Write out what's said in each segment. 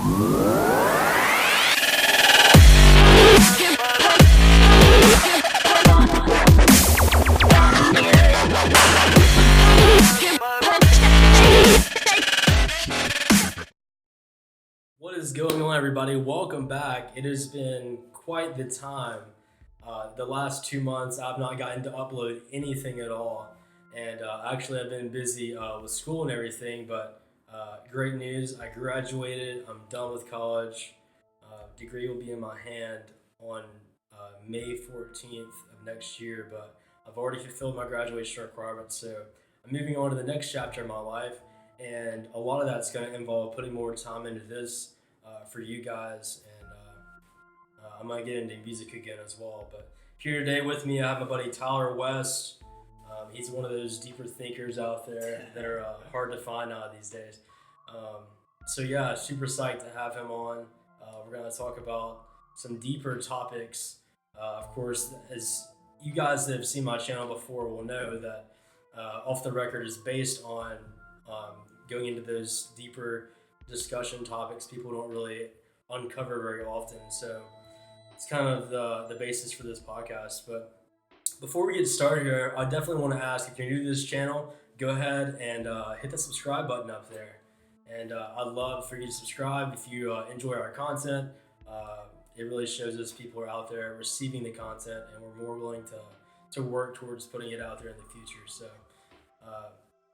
What is going on, everybody? Welcome back. It has been quite the time. The last 2 months, I've not gotten to upload anything at all. And actually, I've been busy with school and everything. But great news, I graduated. I'm done with college. Degree will be in my hand on May 14th of next year. But I've already fulfilled my graduation requirements. So I'm moving on to the next chapter of my life. And a lot of that's going to involve putting more time into this for you guys, and I'm gonna get into music again as well. But here today with me, I have my buddy Tyler West. He's one of those deeper thinkers out there that are hard to find these days. So yeah, super psyched to have him on. We're gonna talk about some deeper topics. Of course, as you guys that have seen my channel before will know that Off the Record is based on going into those deeper discussion topics people don't really uncover very often. So it's kind of the basis for this podcast. But before we get started here, I definitely want to ask, if you're new to this channel, go ahead and hit the subscribe button up there. And I'd love for you to subscribe if you enjoy our content. It really shows us people are out there receiving the content, and we're more willing to work towards putting it out there in the future. So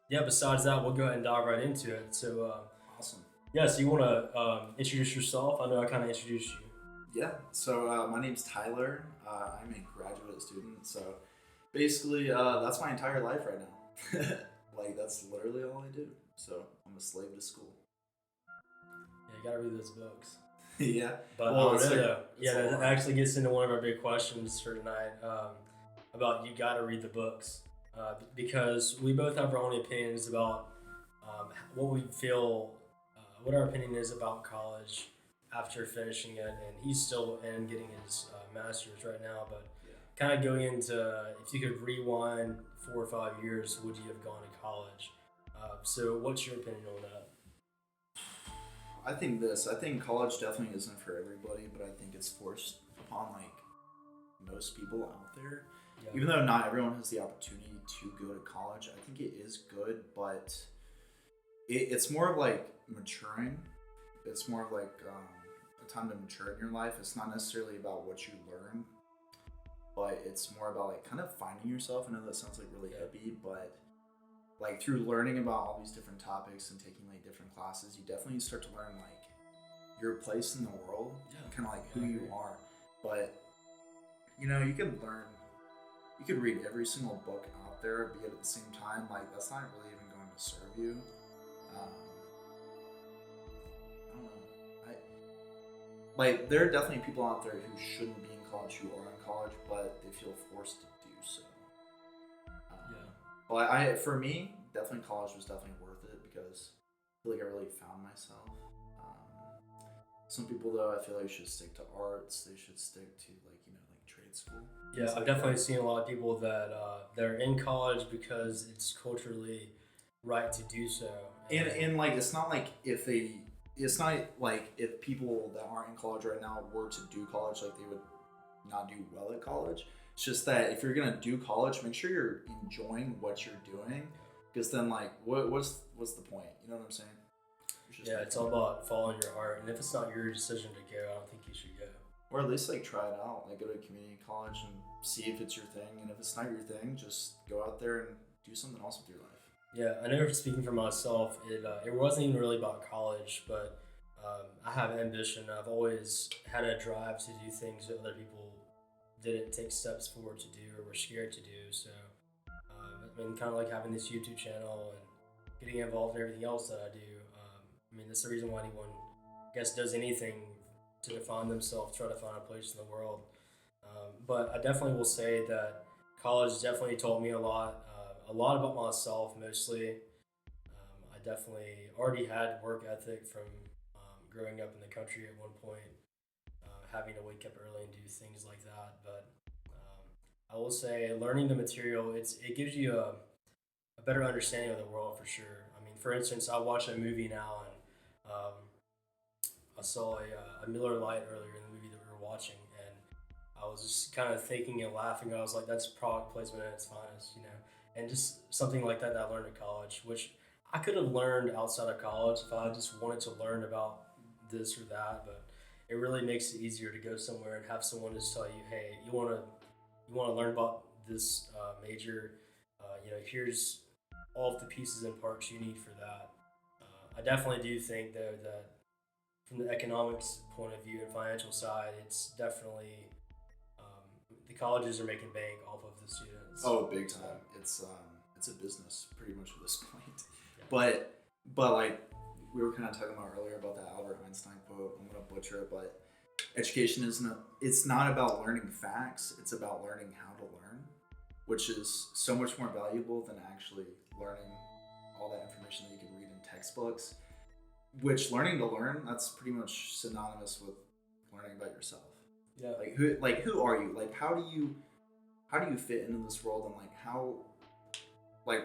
yeah, besides that, we'll go ahead and dive right into it. So awesome. Yeah, so you want to introduce yourself? I know I kind of introduced you. Yeah, so my name's Tyler. I'm a graduate student, so basically that's my entire life right now. Like, that's literally all I do. So I'm a slave to school. Yeah, you gotta read those books. Yeah. But well, that actually gets into one of our big questions for tonight, about you gotta read the books. Because we both have our own opinions about what we feel, what our opinion is about college after finishing it, and he's still getting his master's right now. But kind of going into, if you could rewind 4 or 5 years, would you have gone to college? So what's your opinion on that? I think college definitely isn't for everybody, but I think it's forced upon like most people out there. Yeah. Even though not everyone has the opportunity to go to college, I think it is good, but it's more of like maturing. It's more of like a time to mature in your life. It's not necessarily about what you learn, but it's more about like kind of finding yourself. I know that sounds like really heavy, but like through learning about all these different topics and taking like different classes, you definitely start to learn like your place in the world, kind of like who you are. But you know, you can read every single book out there, but yet at the same time, like that's not really even going to serve you. I don't know. Like there are definitely people out there who shouldn't be in college who are in college, but they feel forced to do so. But for me, definitely college was definitely worth it because I feel like I really found myself. Some people though, I feel like should stick to arts. They should stick to like trade school. Yeah, I've definitely seen a lot of people that they're in college because it's culturally right to do so. And like it's not like if people that aren't in college right now were to do college, like they would not do well at college. It's just that if you're gonna do college, make sure you're enjoying what you're doing, because then like what's the point? You know what I'm saying? Yeah, it's all about following your heart, and if it's not your decision to go, I don't think you should go. Or at least like try it out, like go to a community college and see if it's your thing, and if it's not your thing, just go out there and do something else with your life. Yeah, I know speaking for myself, it wasn't even really about college, but I have ambition. I've always had a drive to do things that other people didn't take steps forward to do or were scared to do. So I mean, kind of like having this YouTube channel and getting involved in everything else that I do. I mean, that's the reason why anyone, I guess, does anything to define themselves, try to find a place in the world. But I definitely will say that college definitely taught me a lot about myself mostly. I definitely already had work ethic from growing up in the country at one point, having to wake up early and do things like that. But I will say learning the material, it gives you a better understanding of the world for sure. I mean, for instance, I watch a movie now and I saw a Miller Lite earlier in the movie that we were watching, and I was just kind of thinking and laughing. I was like, that's product placement at its finest, you know? And just something like that I learned at college, which I could have learned outside of college if I just wanted to learn about this or that, but it really makes it easier to go somewhere and have someone just tell you, hey, you want to learn about this major, here's all of the pieces and parts you need for that. I definitely do think though that from the economics point of view and financial side, it's definitely the colleges are making bank off of the students. Oh, big time. It's a business pretty much at this point. Yeah. But like we were kind of talking about earlier about that Albert Einstein quote. I'm gonna butcher it, but education it's not about learning facts. It's about learning how to learn, which is so much more valuable than actually learning all that information that you can read in textbooks. Which learning to learn, that's pretty much synonymous with learning about yourself. Yeah. Who are you? Like how do you fit into this world, and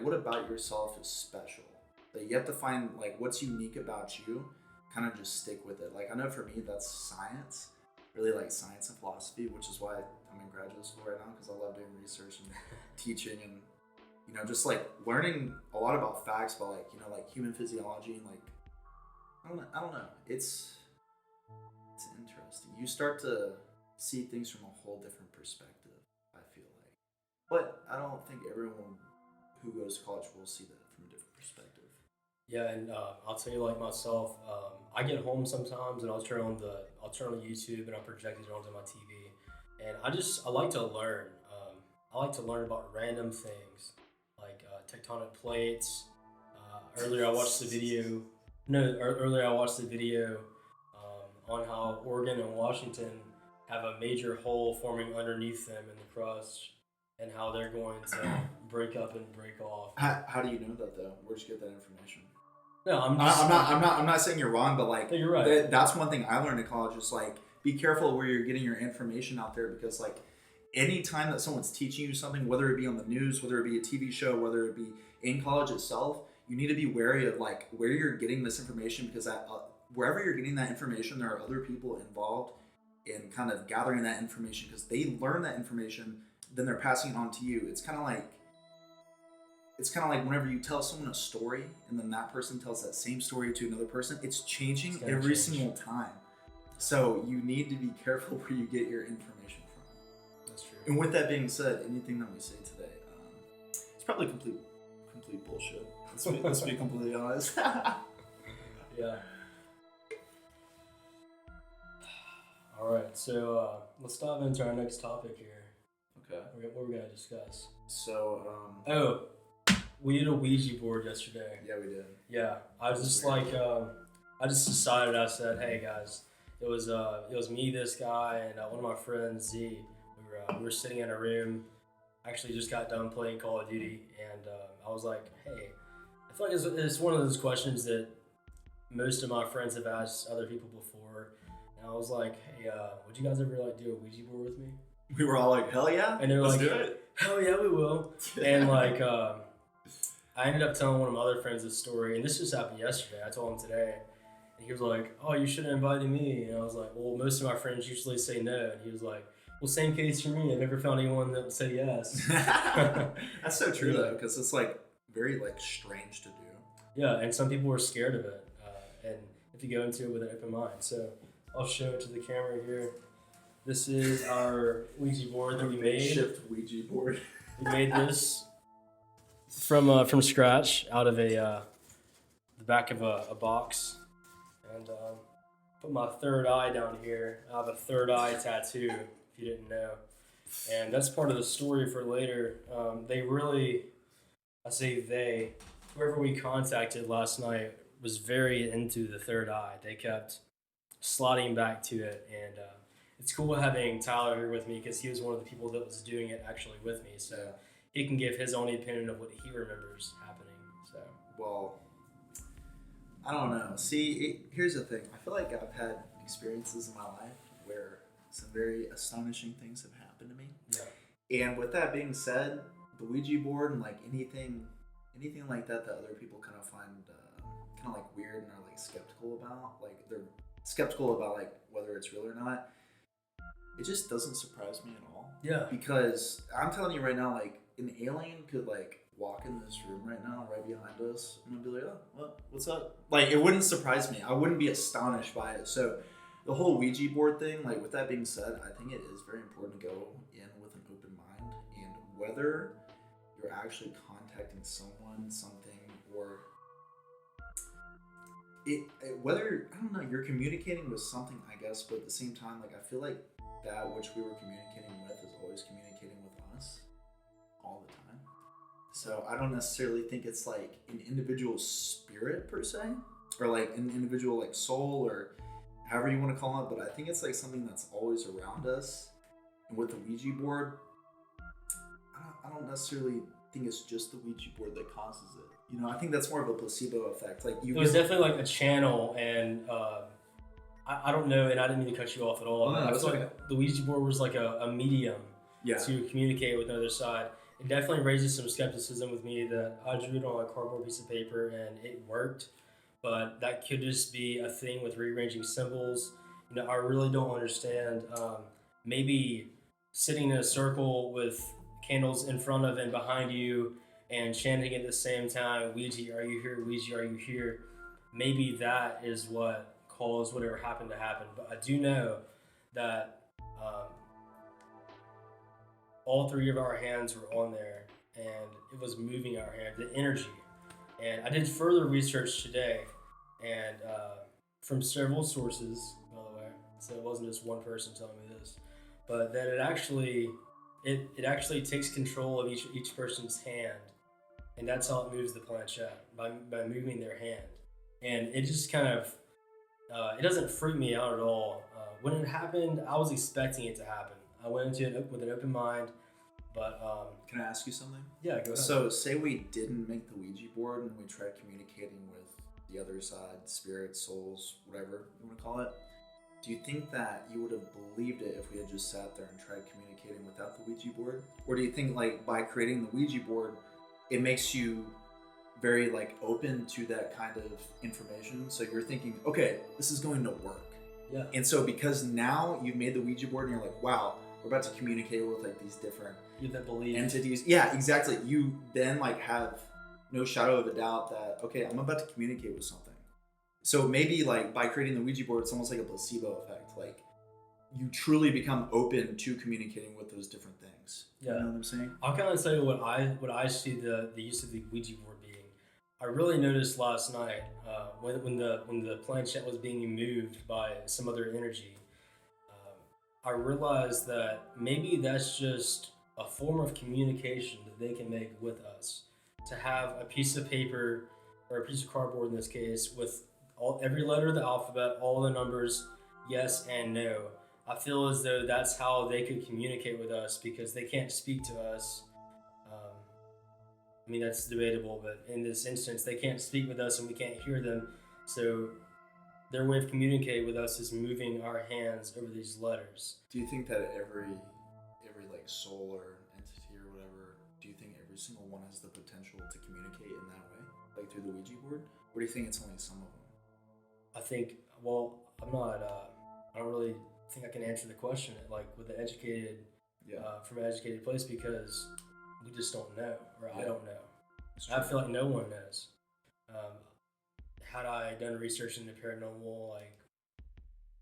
what about yourself is special? That you have to find like what's unique about you, kind of just stick with it. Like I know for me that's science. Really like science and philosophy, which is why I'm in graduate school right now, because I love doing research and teaching and just like learning a lot about facts, but like human physiology and like I don't know. It's interesting. You start to see things from a whole different perspective, I feel like. But I don't think everyone who goes to college will see that from a different perspective. Yeah, and I'll tell you, like myself, I get home sometimes and I'll turn on YouTube and I'll project it onto my TV, and I like to learn. I like to learn about random things like tectonic plates. Earlier I watched the video. Earlier I watched the video on how Oregon and Washington have a major hole forming underneath them in the crust, and how they're going to break up and break off. How do you know that though? Where'd you get that information? No, I'm not saying you're wrong, but like you're right. That's one thing I learned in college. Is like be careful where you're getting your information out there, because like any time that someone's teaching you something, whether it be on the news, whether it be a TV show, whether it be in college itself, you need to be wary of like where you're getting this information, because wherever you're getting that information, there are other people involved in kind of gathering that information, because they learn that information, then they're passing it on to you. It's kind of like whenever you tell someone a story and then that person tells that same story to another person, it's changing every single time. So you need to be careful where you get your information from. That's true. And with that being said, anything that we say today, it's probably complete bullshit. Let's be completely honest. Yeah. All right, so let's dive into our next topic here. Okay. What we're gonna discuss. So, we did a Ouija board yesterday. Yeah, we did. Yeah, I was just like, I just decided. I said, hey guys, it was me, this guy, and one of my friends, Z. We were sitting in a room. Actually, just got done playing Call of Duty, and I was like, hey, I feel like it's one of those questions that most of my friends have asked other people before. And I was like, hey, would you guys ever like do a Ouija board with me? We were all like, hell yeah, and they were let's like, do it. Hell yeah, we will. And like, I ended up telling one of my other friends this story, and this just happened yesterday. I told him today, and he was like, oh, you should have invited me. And I was like, well, most of my friends usually say no. And he was like, well, same case for me. I never found anyone that would say yes. That's so true though, because it's like very like strange to do. Yeah, and some people were scared of it, and if you go into it with an open mind. So I'll show it to the camera here. This is our Ouija board that we made. Shift Ouija board. We made this from scratch out of the back of a box, and put my third eye down here. I have a third eye tattoo, if you didn't know, and that's part of the story for later. Whoever we contacted last night was very into the third eye. They kept slotting back to it, and it's cool having Tyler here with me, because he was one of the people that was doing it actually with me, so he can give his own opinion of what he remembers happening. So, well, I don't know. See, here's the thing. I feel like I've had experiences in my life where some very astonishing things have happened to me. Yeah. And with that being said, the Ouija board and like anything like that other people kind of find kind of like weird and are like skeptical about, like they're skeptical about like whether it's real or not, it just doesn't surprise me at all. Yeah. Because I'm telling you right now, like an alien could like walk in this room right now, right behind us, and I'd be like, oh, what's up? Like it wouldn't surprise me. I wouldn't be astonished by it. So the whole Ouija board thing, like with that being said, I think it is very important to go in with an open mind, and whether you're actually contacting someone, something, or whether, I don't know, you're communicating with something, I guess, but at the same time, like I feel like that which we were communicating with is always communicating with us all the time. So I don't necessarily think it's like an individual spirit per se, or like an individual like soul, or however you want to call it, but I think it's like something that's always around us. And with the Ouija board, I don't necessarily think it's just the Ouija board that causes it. You know, I think that's more of a placebo effect. Like it was definitely like a channel, and I don't know, and I didn't mean to cut you off at all. No, I feel like the Ouija board was like a medium to communicate with the other side. It definitely raises some skepticism with me that I drew it on a cardboard piece of paper and it worked, but that could just be a thing with rearranging symbols. You know, I really don't understand. Maybe sitting in a circle with candles in front of and behind you and chanting at the same time, Ouija, are you here? Ouija, are you here? Maybe that is what caused whatever happened to happen. But I do know that all three of our hands were on there, and it was moving our hand, the energy. And I did further research today, and from several sources, by the way, so it wasn't just one person telling me this, but that it actually takes control of each person's hand, and that's how it moves the planchette, by moving their hand. And it just kind of it doesn't freak me out at all. When it happened, I was expecting it to happen. I went into it with an open mind, but can I ask you something? Yeah, go ahead. So say we didn't make the Ouija board and we tried communicating with the other side, spirits, souls, whatever you want to call it. Do you think that you would have believed it if we had just sat there and tried communicating without the Ouija board? Or do you think like by creating the Ouija board, it makes you very like open to that kind of information? So you're thinking, okay, this is going to work. Yeah. And so because now you've made the Ouija board and you're like, wow, we're about to communicate with like these different entities. Yeah, exactly. You then like have no shadow of a doubt that, okay, I'm about to communicate with something. So maybe like by creating the Ouija board, it's almost like a placebo effect. Like you truly become open to communicating with those different things. Yeah. You know what I'm saying? I'll kind of tell you what I see the use of the Ouija board being. I really noticed last night when the planchette was being moved by some other energy. I realized that maybe that's just a form of communication that they can make with us. To have a piece of paper or a piece of cardboard in this case with every letter of the alphabet, all the numbers, yes and no. I feel as though that's how they could communicate with us because they can't speak to us. I mean, that's debatable, but in this instance, they can't speak with us and we can't hear them. So their way of communicating with us is moving our hands over these letters. Do you think that every like soul or entity or whatever, do you think every single one has the potential to communicate in that way, like through the Ouija board? Or do you think it's only some of them? I think, well, I'm not, I don't really think I can answer the question like with the educated, from an educated place because we just don't know, or I don't know. I feel like no one knows. Had I done research into paranormal, like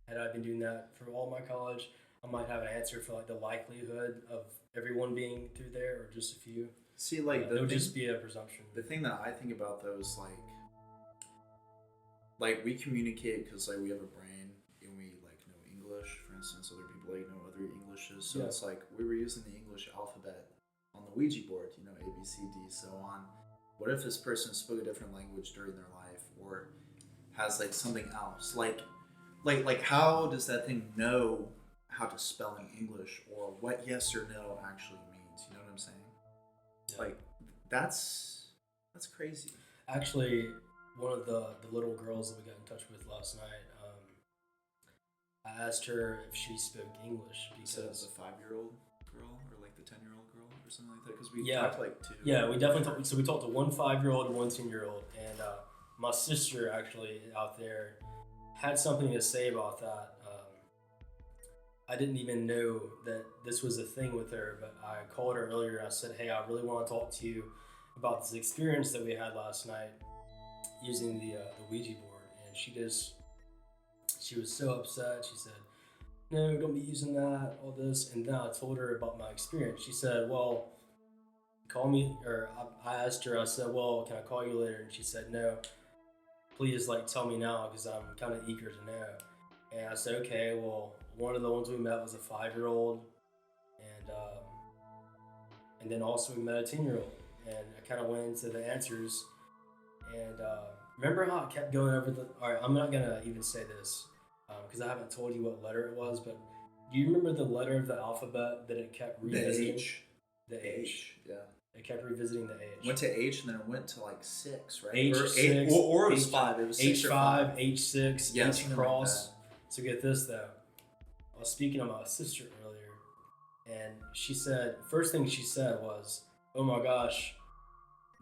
had I been doing that for all my college, I might have an answer for like the likelihood of everyone being through there or just a few. See, like it would just be a presumption. The thing that I think about though is like we communicate because like we have a brain and we like know English. For instance, other people like know other Englishes, so it's like we were using the English alphabet on the Ouija board, you know, A, B, C, D, so on. What if this person spoke a different language during their life or has like something else? Like how does that thing know how to spell in English or what yes or no actually means? You know what I'm saying? Yeah. Like that's crazy. Actually, one of the little girls that we got in touch with last night, I asked her if she spoke English because a 5-year-old girl or like the 10-year-old girl or something like that. Because we talked like two. Yeah, we definitely talked. So we talked to one 5-year-old and one 10-year-old, and my sister actually out there. had something to say about that. I didn't even know that this was a thing with her, but I called her earlier and I said, hey, I really want to talk to you about this experience that we had last night using the Ouija board. And she was so upset. She said, no, don't be using that, all this. And then I told her about my experience. She said, well, call me, or I asked her, I said, well, can I call you later? And she said, no, please, like, tell me now, because I'm kind of eager to know. And I said, okay, well, one of the ones we met was a 5-year-old, and then also we met a 10-year-old. And I kind of went into the answers. And remember how I kept going over all right, I'm not going to even say this, because I haven't told you what letter it was, but do you remember the letter of the alphabet that it kept revisiting? The H. The H. Yeah. It kept revisiting the H. Went to H and then it went to like 6, right? H6. Or it was 5. It was 6 or 5. H6, yeah, H cross. Like so get this though. I was speaking to my sister earlier, and she said, first thing she said was, oh my gosh,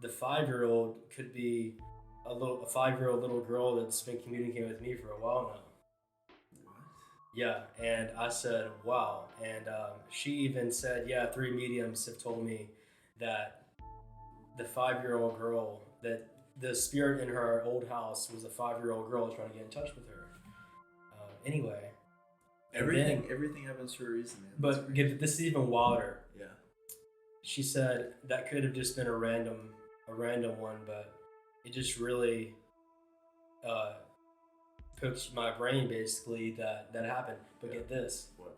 the 5-year-old could be a 5-year-old little girl that's been communicating with me for a while now. What? Yeah, and I said, wow. And she even said, yeah, 3 mediums have told me that the 5-year-old girl, that the spirit in her old house was a 5-year-old girl trying to get in touch with her. Anyway. Everything happens for a reason, man. But this is even wilder. Yeah. She said that could have just been a random one, but it just really cooked my brain basically that happened. But get this. What?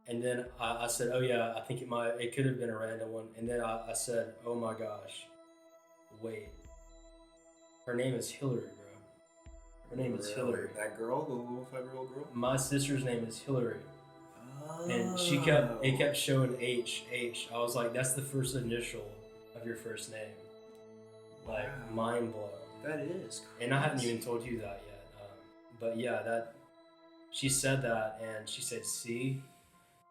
And then I said, oh yeah, I think it could have been a random one. And then I said, oh my gosh, wait. Her name is Hillary, bro. Her name is Hillary. That girl, the little 5-year-old girl? My sister's name is Hillary. Oh. And it kept showing H. I was like, that's the first initial of your first name. Like, mind blown. That is crazy. And I haven't even told you that yet. But yeah, she said that, and she said C,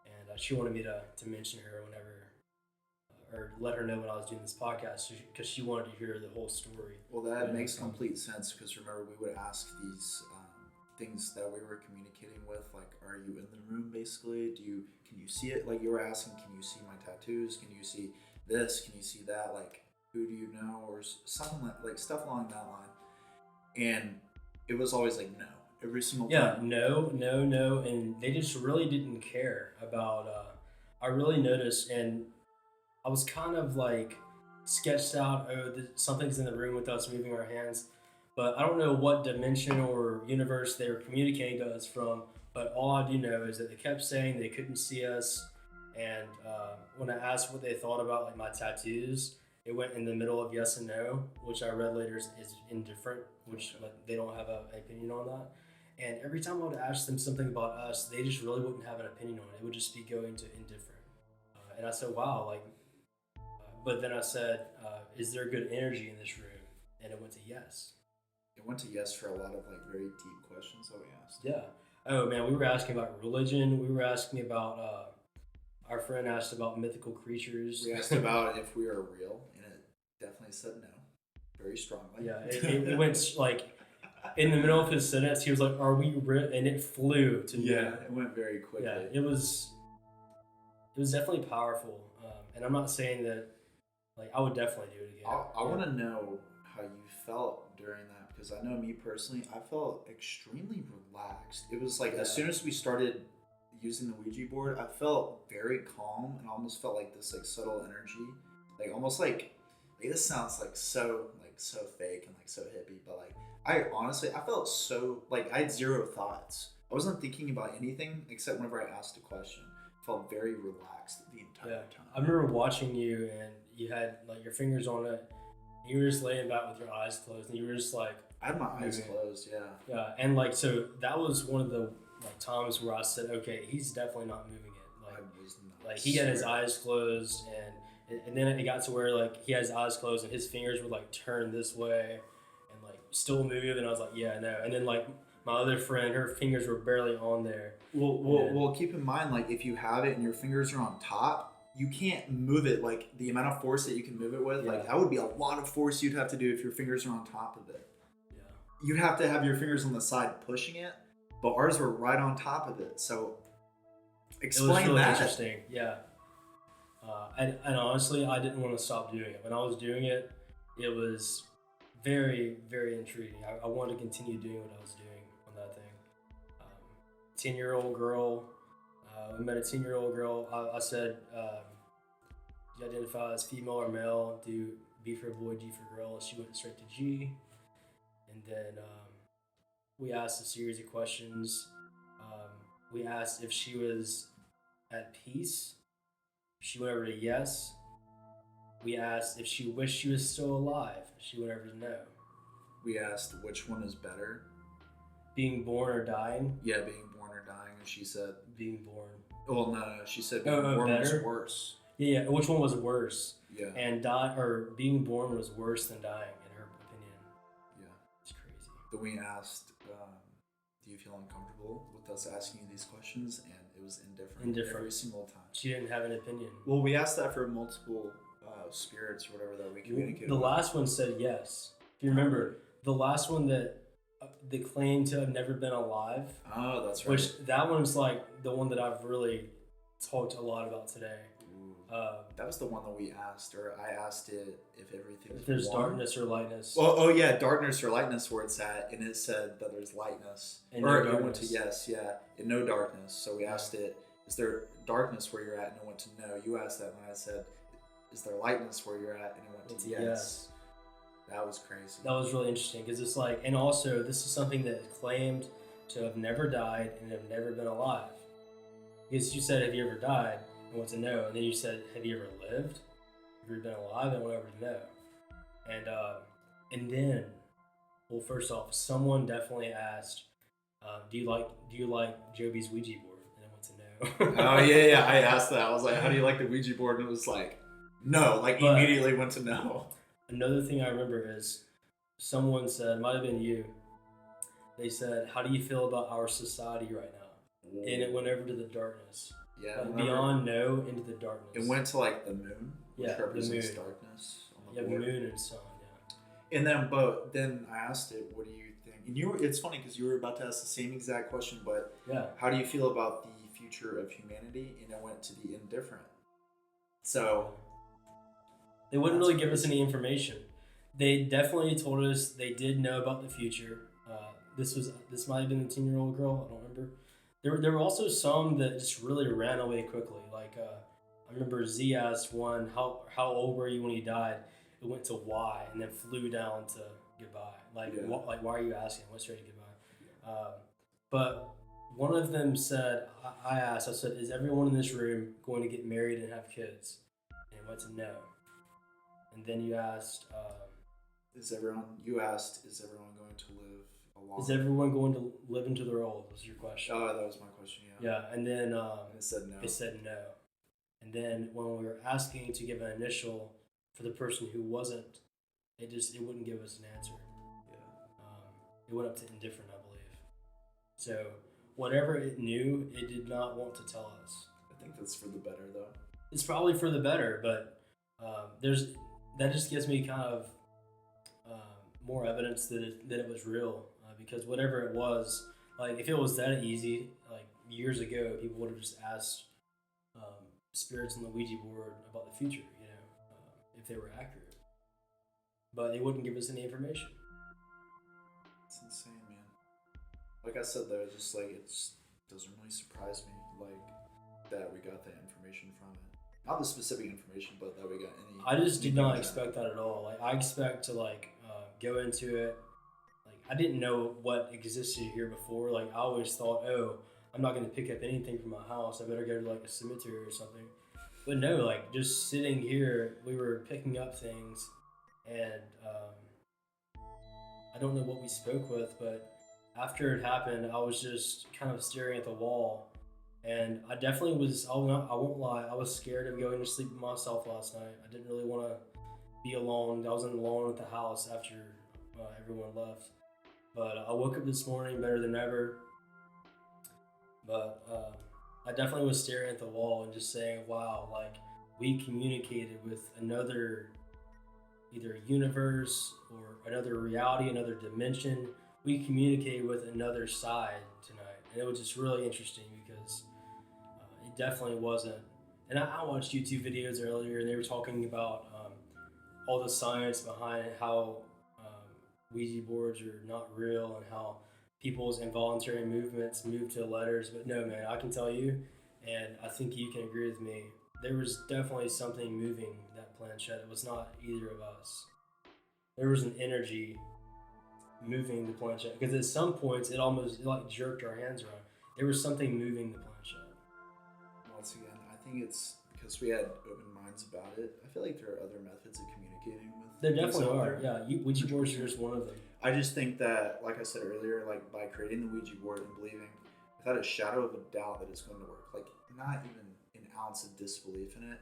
and she wanted me to mention her whenever, or let her know when I was doing this podcast, because she wanted to hear the whole story. Well, that makes complete sense, because remember, we would ask these things that we were communicating with, like, are you in the room, basically? Can you see it? Like, you were asking, can you see my tattoos? Can you see this? Can you see that? Like, who do you know? Or something like stuff along that line. And it was always like, no. Every single time. Yeah, no. And they just really didn't care about, I really noticed, and I was kind of like sketched out, something's in the room with us moving our hands, but I don't know what dimension or universe they were communicating to us from, but all I do know is that they kept saying they couldn't see us, and when I asked what they thought about like my tattoos, it went in the middle of yes and no, which I read later is indifferent, which like, they don't have an opinion on that. And every time I would ask them something about us, they just really wouldn't have an opinion on it. It would just be going to indifferent. And I said, wow, like, but then I said, is there good energy in this room? And it went to yes. It went to yes for a lot of like very deep questions that we asked. Yeah. Oh man, we were asking about religion. We were asking about, our friend asked about mythical creatures. We asked about if we are real, and it definitely said no, very strongly. Yeah, it went like, in the middle of his sentence, he was like, "Are we real?" And it flew to me. Yeah, it went very quickly. Yeah, it was definitely powerful. And I'm not saying that, like, I would definitely do it again. I want to know how you felt during that, because I know me personally, I felt extremely relaxed. It was like as soon as we started using the Ouija board, I felt very calm, and almost felt like this like subtle energy, like almost like this sounds like so fake and like so hippie, but like I felt so like I had zero thoughts. I wasn't thinking about anything except whenever I asked a question. I felt very relaxed the entire time. I remember watching you, and you had like your fingers on it. And you were just laying back with your eyes closed, and you were just like. I had my eyes closed, yeah. Yeah, and like so that was one of the like times where I said, okay, he's definitely not moving it. Like, I was not. Like he had his eyes closed, and then it got to where like he had his eyes closed, and his fingers would like turn this way, and like still move, and I was like, yeah, no. And then like my other friend, her fingers were barely on there. Well, keep in mind, like if you have it and your fingers are on top, you can't move it. Like the amount of force that you can move it with, like that would be a lot of force you'd have to do if your fingers are on top of it. you'd have to have your fingers on the side pushing it, but ours were right on top of it. So explain it was really that. interesting. Yeah. And honestly, I didn't want to stop doing it. When I was doing it, it was very, very intriguing. I wanted to continue doing what I was doing on that thing. 10-year-old girl. We met a 10-year-old girl. I said, do you identify as female or male? Do B for boy, G for girl? She went straight to G. And then we asked a series of questions. We asked if she was at peace. She went over to yes. We asked if she wished she was still alive. She went over to no. We asked which one is better. Being born or dying? Yeah, being born or dying. And she said... Being born. Well, no. She said being born was worse. Yeah, which one was worse? Yeah. And being born was worse than dying, in her opinion. Yeah. It's crazy. Then we asked, do you feel uncomfortable with us asking you these questions? And it was indifferent. Every single time. She didn't have an opinion. Well, we asked that for multiple spirits or whatever that we communicated. The last one said yes. If you remember, the last one that they claimed to have never been alive. Oh, that's right. Which that one's like the one that I've really talked a lot about today. That was the one that we asked, or I asked it if everything. If there's darkness or lightness. Well, oh yeah, darkness or lightness where it's at, and it said that there's lightness. And or no it went to yes, yeah, and no darkness. So we asked it, is there darkness where you're at? And it went to no. You asked that, and I said, is there lightness where you're at? And it went to yes. That was crazy. That was really interesting because it's like, and also this is something that claimed to have never died and have never been alive. Because you said, have you ever died? I went to no. And then you said, have you ever lived? Have you ever been alive? And I went over to no. And then, well, first off, someone definitely asked, do you like Joby's Ouija board? And I went to no. Oh yeah. I asked that. I was like, how do you like the Ouija board? And it was like, no. Like immediately went to no. Another thing I remember is someone said, might have been you. They said, how do you feel about our society right now? Ooh. And it went over to the darkness. Yeah. Beyond no into the darkness. It went to like the moon, which represents the moon. Darkness. On the board. Moon and sun, yeah. And then I asked it, what do you think? And it's funny because you were about to ask the same exact question, but how do you feel about the future of humanity? And it went to the indifferent. So... They wouldn't really give us any information. They definitely told us they did know about the future. This might have been the 10-year-old girl. I don't remember. There were also some that just really ran away quickly. Like I remember Z asked one, how old were you when you died? It went to Y and then flew down to goodbye. Why are you asking? Went straight to goodbye. But one of them said, I said, is everyone in this room going to get married and have kids? And it went to no. And then you asked, is everyone going to live a long... Is everyone going to live into their old? Was your question. Oh, that was my question, yeah. Yeah, and then it said no. It said no. And then when we were asking to give an initial for the person who wasn't, it wouldn't give us an answer. Yeah. It went up to indifferent, I believe. So whatever it knew, it did not want to tell us. I think that's for the better, though. It's probably for the better, but that just gives me kind of more evidence that it was real, because whatever it was, like if it was that easy, like years ago, people would have just asked spirits on the Ouija board about the future, if they were accurate. But they wouldn't give us any information. It's insane, man. Like I said, though, just like it doesn't really surprise me, like that we got that information from it. Not the specific information, but that we got any. I just did not expect that at all. Like I expect to go into it. Like I didn't know what existed here before. Like I always thought, oh, I'm not going to pick up anything from my house. I better go to like a cemetery or something. But no, like just sitting here, we were picking up things, and I don't know what we spoke with, but after it happened, I was just kind of staring at the wall. And I definitely was, I won't lie, I was scared of going to sleep with myself last night. I didn't really want to be alone. I wasn't alone at the house after everyone left. But I woke up this morning better than ever. But I definitely was staring at the wall and just saying, wow, like we communicated with another either universe or another reality, another dimension, we communicated with another side tonight, and it was just really interesting because it definitely wasn't. And I watched YouTube videos earlier, and they were talking about all the science behind how Ouija boards are not real and how people's involuntary movements move to letters. But no, man, I can tell you, and I think you can agree with me, there was definitely something moving that planchette. It was not either of us. There was an energy moving the planchette because at some points it like jerked our hands around. There was something moving the planchette. Once again, I think it's because we had open minds about it. I feel like there are other methods of communicating with. There definitely are. Yeah, Ouija boards are just one of them. I just think that, like I said earlier, like by creating the Ouija board and believing without a shadow of a doubt that it's going to work, like not even an ounce of disbelief in it,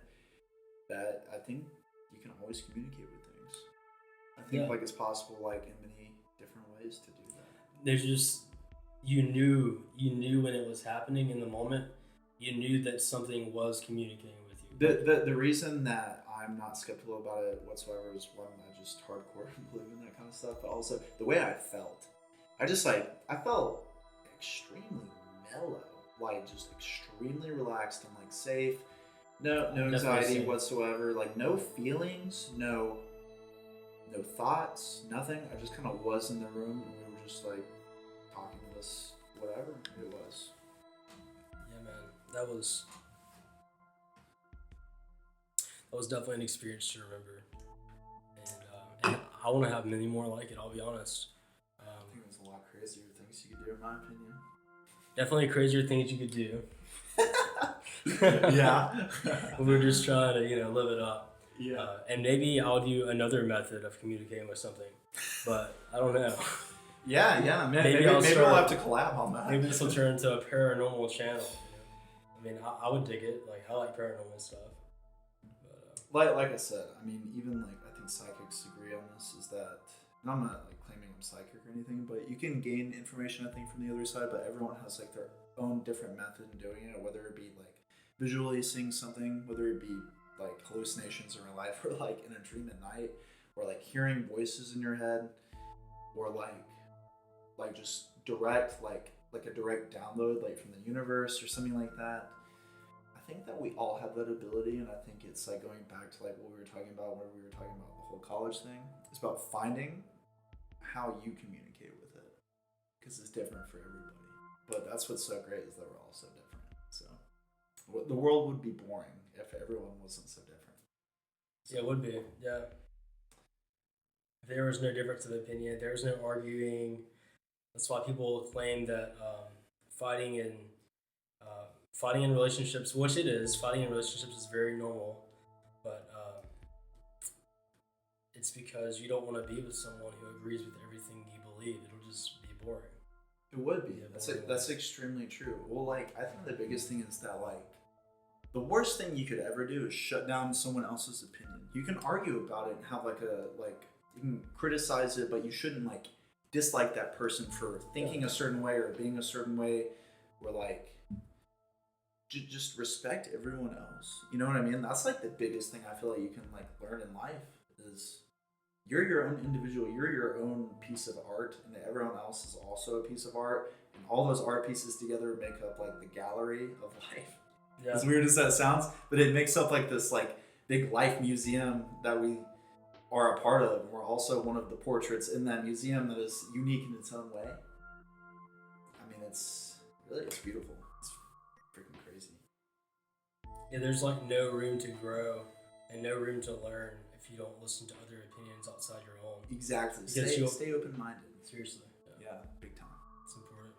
that I think you can always communicate with things. I think like it's possible, like in many different ways to do that. There's just you knew when it was happening in the moment. You knew that something was communicating with you. The reason that I'm not skeptical about it whatsoever is one, I just hardcore believe in that kind of stuff, but also the way I felt. I felt extremely mellow, like just extremely relaxed and like safe. No anxiety whatsoever, like no feelings, no thoughts, nothing. I just kind of was in the room and we were just like talking to this, whatever it was. Yeah, man, that was definitely an experience to remember, and I want to have many more like it. I'll be honest. I think there's a lot crazier things you could do, in my opinion. Definitely crazier things you could do. Yeah. We're just trying to live it up. Yeah. And maybe I'll do another method of communicating with something, but I don't know. Yeah. Maybe we'll have to collab on that. Maybe this will turn into a paranormal channel. I mean, I would dig it. Like, I like paranormal stuff. But, like I said, I mean, even like I think psychics agree on this, is that, and I'm not like claiming I'm psychic or anything, but you can gain information I think from the other side, but everyone has like their own different method in doing it, whether it be like visually seeing something, whether it be like hallucinations in real life, or like in a dream at night, or like hearing voices in your head, or like just direct like a direct download like from the universe or something like that. I think that we all have that ability, and I think it's like going back to like what we were talking about when we were talking about the whole college thing. It's about finding how you communicate with it, because it's different for everybody. But that's what's so great, is that we're all so different. So the world would be boring if everyone wasn't so different. So, yeah, it would be. Yeah. If there was no difference of opinion, there was no arguing. That's why people claim that fighting in relationships, which it is, fighting in relationships is very normal, but it's because you don't want to be with someone who agrees with everything you believe. It'll just be boring. It would be. That's extremely true. Well, like, I think the biggest thing is that, like, the worst thing you could ever do is shut down someone else's opinion. You can argue about it and have you can criticize it, but you shouldn't like dislike that person for thinking a certain way or being a certain way, or like just respect everyone else. You know what I mean? That's like the biggest thing I feel like you can like learn in life, is you're your own individual, you're your own piece of art, and everyone else is also a piece of art, and all those art pieces together make up like the gallery of life. Yeah. As weird as that sounds, but it makes up like this like big life museum that we are a part of. We're also one of the portraits in that museum that is unique in its own way. I mean, it's beautiful. It's freaking crazy. Yeah, there's like no room to grow and no room to learn if you don't listen to other opinions outside your own. Exactly. Stay open-minded. Seriously. Yeah, big time. It's important.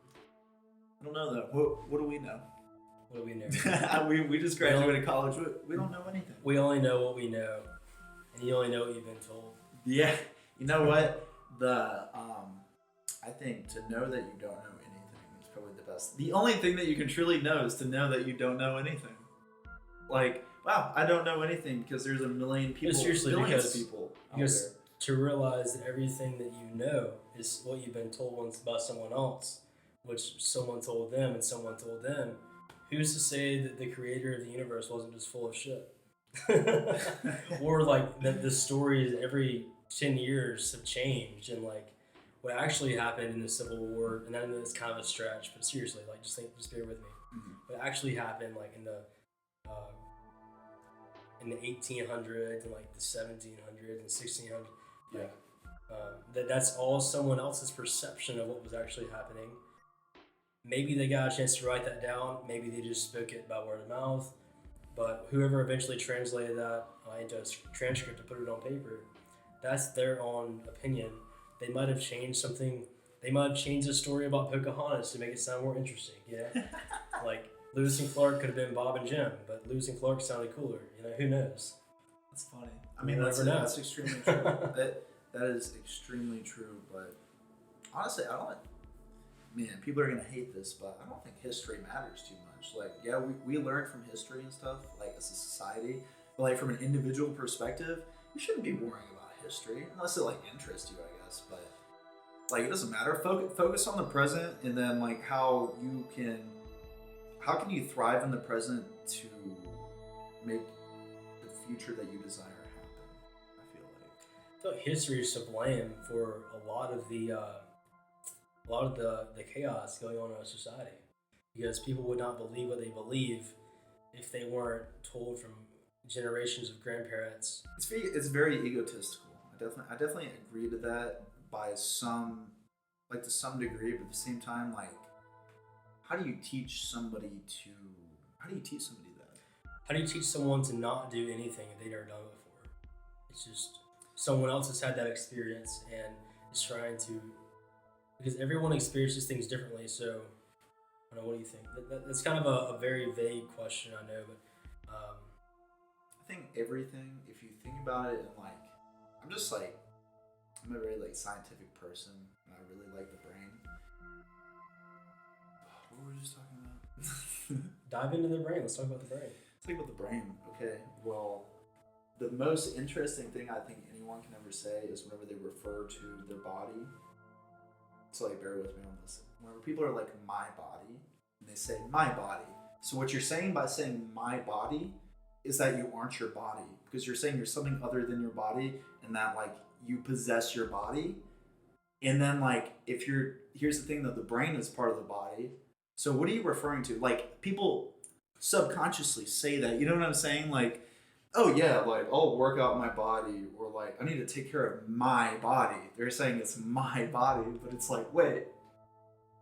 I don't know though. What do we know? What do we know? we just graduated college. We don't know anything. We only know what we know, and you only know what you've been told. Yeah. You know what? I think to know that you don't know anything is probably the best. The only thing that you can truly know is to know that you don't know anything. Like, wow, I don't know anything because there's a million people. Seriously, billions of people out there. To realize that everything that you know is what you've been told once by someone else, which someone told them and someone told them. Who's to say that the creator of the universe wasn't just full of shit? Or like that the stories every 10 years have changed, and like what actually happened in the Civil War, and I know it's kind of a stretch, but seriously, like just bear with me. Mm-hmm. What actually happened, like in the 1800s and like the 1700s and 1600s, Yeah. like that's all someone else's perception of what was actually happening. Maybe they got a chance to write that down. Maybe they just spoke it by word of mouth. But whoever eventually translated that into a transcript to put it on paper, that's their own opinion. They might have changed something. They might have changed the story about Pocahontas to make it sound more interesting. Like Lewis and Clark could have been Bob and Jim, but Lewis and Clark sounded cooler. Who knows? That's funny. I mean, that's extremely true. that is extremely true. But honestly, I don't. Man, people are gonna hate this, but I don't think history matters too much. Like, yeah, we learn from history and stuff, like as a society. But like from an individual perspective, you shouldn't be worrying about history unless it like interests you, I guess. But like, it doesn't matter. Focus on the present, and then like how can you thrive in the present to make the future that you desire happen? I feel like history is to blame for a lot of the chaos going on in our society, because people would not believe what they believe if they weren't told from generations of grandparents. It's very egotistical. I definitely agree to that to some degree, but at the same time, like, how do you teach somebody that? How do you teach someone to not do anything if they've never done it before? It's just someone else has had that experience and is trying to, because everyone experiences things differently. So, I don't know, what do you think? That's kind of a very vague question, I know, but I think everything, if you think about it, and like, I'm a very like scientific person, and I really like the brain. What were we just talking about? Dive into the brain. Let's talk about the brain. Let's talk about the brain. Okay. Well, the most interesting thing I think anyone can ever say is whenever they refer to their body. So like, bear with me on this. Whenever people are like, my body, and they say my body. So what you're saying by saying my body is that you aren't your body, because you're saying you're something other than your body, and that like you possess your body. And then like, here's the thing, that the brain is part of the body. So what are you referring to? Like, people subconsciously say that, you know what I'm saying? Like, oh yeah, like, I'll work out my body, or like, I need to take care of my body. They're saying it's my body, but it's like, wait,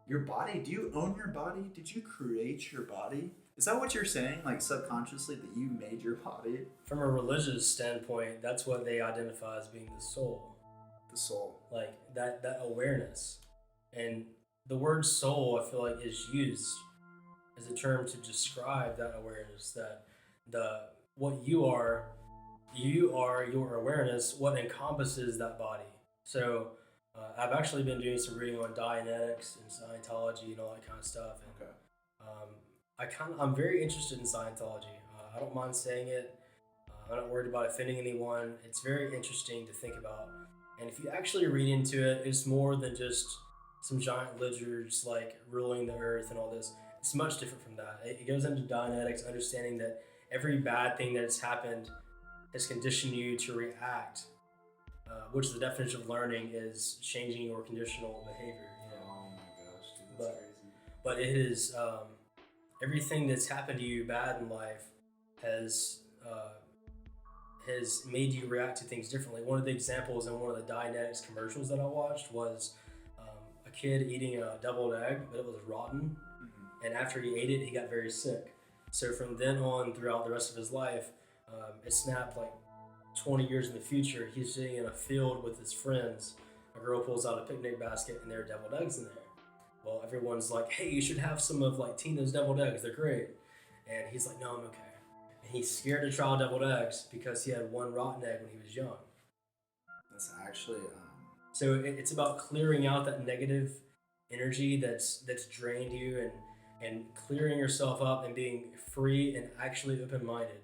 your body? Do you own your body? Did you create your body? Is that what you're saying? Like, subconsciously, that you made your body? From a religious standpoint, that's what they identify as being the soul. The soul. Like, that awareness. And the word soul, I feel like, is used as a term to describe that awareness, that what you are your awareness, what encompasses that body. So I've actually been doing some reading on Dianetics and Scientology and all that kind of stuff. And, I'm very interested in Scientology. I don't mind saying it. I'm not worried about offending anyone. It's very interesting to think about. And if you actually read into it, it's more than just some giant lizards like ruling the earth and all this. It's much different from that. It goes into Dianetics, understanding that every bad thing that has happened has conditioned you to react, which the definition of learning is changing your conditional behavior. Oh my gosh, dude, that's crazy. But it is everything that's happened to you bad in life has made you react to things differently. One of the examples in one of the Dianetics commercials that I watched was a kid eating a deviled egg, but it was rotten. And after he ate it, he got very sick. So from then on, throughout the rest of his life, it snapped like 20 years in the future. He's sitting in a field with his friends. A girl pulls out a picnic basket and there are deviled eggs in there. Well, everyone's like, hey, you should have some of like Tina's deviled eggs. They're great. And he's like, no, I'm okay. And he's scared to try deviled eggs because he had one rotten egg when he was young. That's actually... So it's about clearing out that negative energy that's drained you, and clearing yourself up and being free and actually open-minded.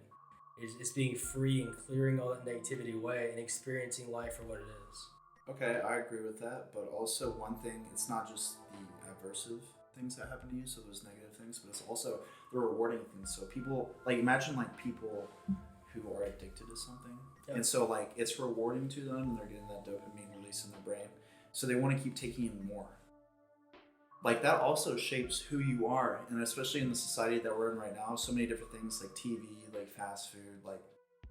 It's being free and clearing all that negativity away and experiencing life for what it is. Okay, I agree with that, but also one thing, it's not just the aversive things that happen to you, so those negative things, but it's also the rewarding things. So people, like, imagine like people who are addicted to something, and so like it's rewarding to them, and they're getting that dopamine release in their brain. So they want to keep taking in more. Like that also shapes who you are, and especially in the society that we're in right now, so many different things like TV, like fast food, like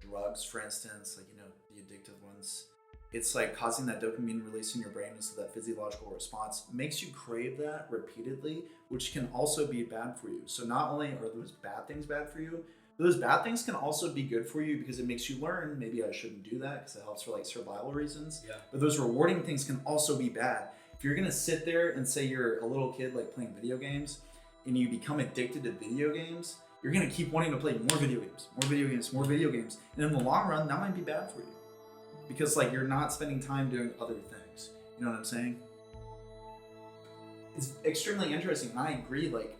drugs, for instance, like, you know, the addictive ones. It's like causing that dopamine release in your brain, so that physiological response makes you crave that repeatedly, which can also be bad for you. So not only are those bad things bad for you, but those bad things can also be good for you because it makes you learn, maybe I shouldn't do that because it helps for like survival reasons. Yeah. But those rewarding things can also be bad. If you're gonna sit there and say you're a little kid like playing video games and you become addicted to video games, you're gonna keep wanting to play more video games, more video games, more video games. And in the long run, that might be bad for you. Because like you're not spending time doing other things. You know what I'm saying? It's extremely interesting, and I agree, like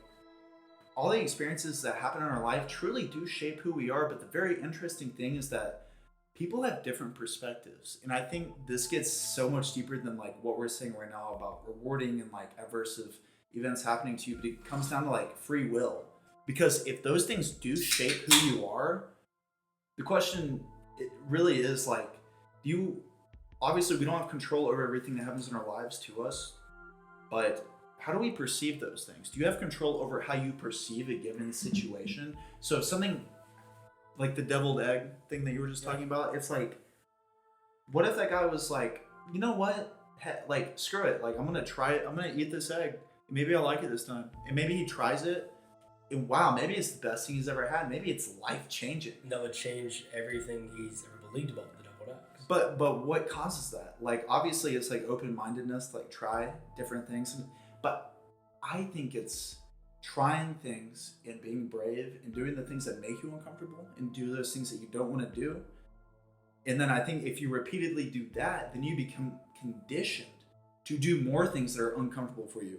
all the experiences that happen in our life truly do shape who we are, but the very interesting thing is that people have different perspectives. And I think this gets so much deeper than like what we're saying right now about rewarding and like aversive events happening to you, but it comes down to like free will. Because if those things do shape who you are, the question it really is like, obviously we don't have control over everything that happens in our lives to us, but how do we perceive those things? Do you have control over how you perceive a given situation? So if something like the deviled egg thing that you were just talking about, it's like, what if that guy was like, you know what? Like, screw it. Like, I'm going to try it. I'm going to eat this egg. Maybe I'll like it this time. And maybe he tries it. And wow, maybe it's the best thing he's ever had. Maybe it's life-changing. That would change everything he's ever believed about the deviled eggs. But what causes that? Like, obviously, it's like open-mindedness to like try different things. But I think it's trying things and being brave and doing the things that make you uncomfortable and do those things that you don't want to do. And then I think if you repeatedly do that, then you become conditioned to do more things that are uncomfortable for you.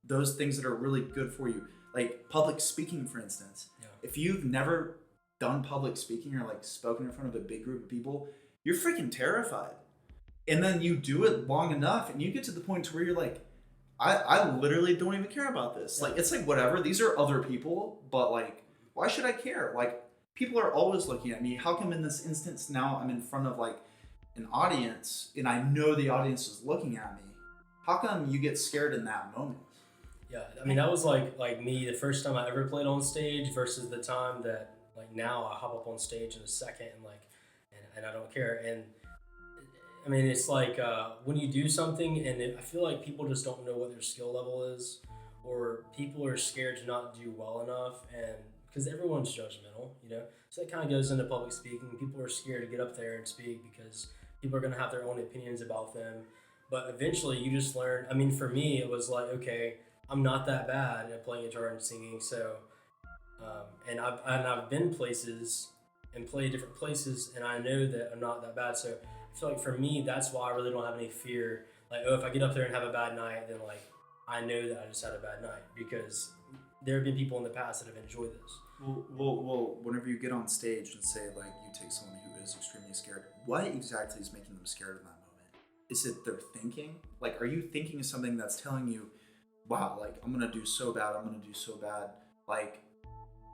Those things that are really good for you. Like public speaking, for instance. Yeah. If you've never done public speaking or like spoken in front of a big group of people, you're freaking terrified. And then you do it long enough and you get to the point to where you're like, I literally don't even care about this. Yeah. Like, it's like, whatever, these are other people, but like, why should I care? Like, people are always looking at me. How come in this instance now I'm in front of like an audience and I know the audience is looking at me? How come you get scared in that moment? Yeah, I mean, that was like me the first time I ever played on stage versus the time that like now I hop up on stage in a second and like, and I don't care. And I mean, it's like when you do something and I feel like people just don't know what their skill level is, or people are scared to not do well enough, and because everyone's judgmental, you know? So that kind of goes into public speaking. People are scared to get up there and speak because people are going to have their own opinions about them. But eventually you just learn. I mean, for me, it was like, okay, I'm not that bad at playing guitar and singing. So, and I've been places and played different places, and I know that I'm not that bad. So I feel like for me, that's why I really don't have any fear. Like, oh, if I get up there and have a bad night, then like I know that I just had a bad night, because there have been people in the past that have enjoyed this. Well, whenever you get on stage and say like you take someone who is extremely scared, what exactly is making them scared in that moment? Is it their thinking? Like, are you thinking of something that's telling you, wow, like I'm gonna do so bad, I'm gonna do so bad? Like,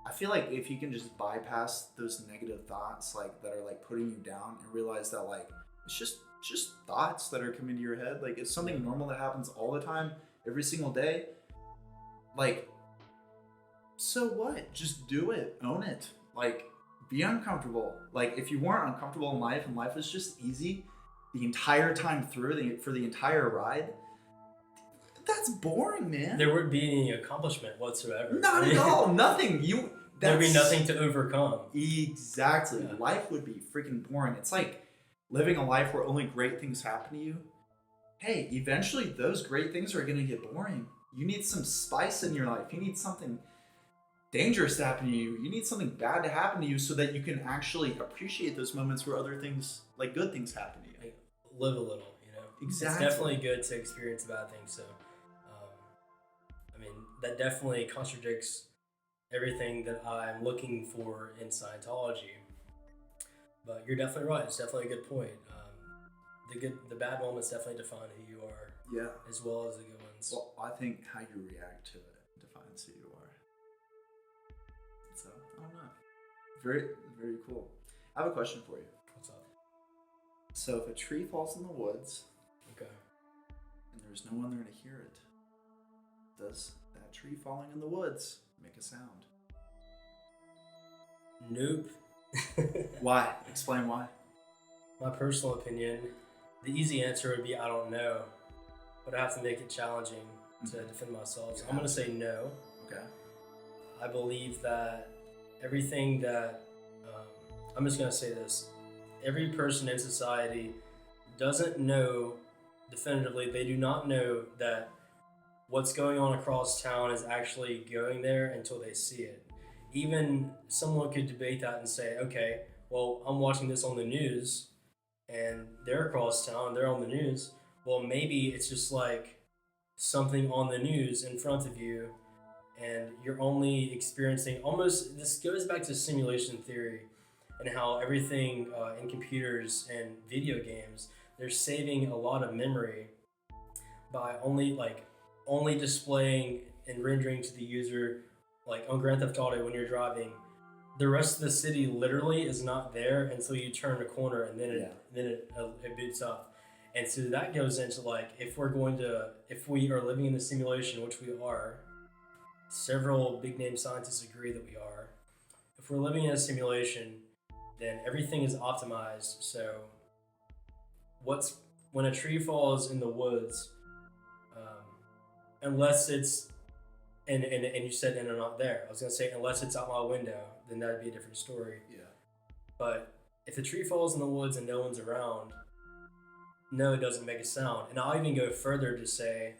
I feel like if you can just bypass those negative thoughts like that are like putting you down and realize that like it's just thoughts that are coming to your head. Like, it's something normal that happens all the time, every single day. Like, so what? Just do it. Own it. Like, be uncomfortable. Like, if you weren't uncomfortable in life and life was just easy the entire time through, for the entire ride, that's boring, man. There wouldn't be any accomplishment whatsoever. Not at all. Nothing. There'd be nothing to overcome. Exactly. Yeah. Life would be freaking boring. It's like living a life where only great things happen to you. Hey, eventually those great things are going to get boring. You need some spice in your life. You need something dangerous to happen to you. You need something bad to happen to you so that you can actually appreciate those moments where other things, like good things, happen to you. Like, live a little, you know? Exactly. It's definitely good to experience bad things. So, I mean, that definitely contradicts everything that I'm looking for in Scientology. But you're definitely right. It's definitely a good point. The bad moments definitely define who you are. Yeah. As well as the good ones. Well, I think how you react to it defines who you are. So, I don't know. Very, very cool. I have a question for you. What's up? So, if a tree falls in the woods, okay, and there's no one there to hear it, does that tree falling in the woods make a sound? Nope. Why? Explain why. My personal opinion, the easy answer would be I don't know, but I have to make it challenging to defend myself. So I'm going to say no. Okay. I believe that everything that, I'm just going to say this, every person in society doesn't know definitively, they do not know that what's going on across town is actually going there until they see it. Even someone could debate that and say, okay, well, I'm watching this on the news and they're across town, they're on the news. Well, maybe it's just like something on the news in front of you and you're only experiencing almost, this goes back to simulation theory and how everything in computers and video games, they're saving a lot of memory by only displaying and rendering to the user, like on Grand Theft Auto when you're driving, the rest of the city literally is not there until you turn a corner and then it boots up. And so that goes into like, if we are living in the simulation, which we are, several big name scientists agree that we are. If we're living in a simulation, then everything is optimized. So when a tree falls in the woods, unless it's and you said and they're not there. I was gonna say unless it's out my window, then that'd be a different story. Yeah. But if the tree falls in the woods and no one's around, no, it doesn't make a sound. And I'll even go further to say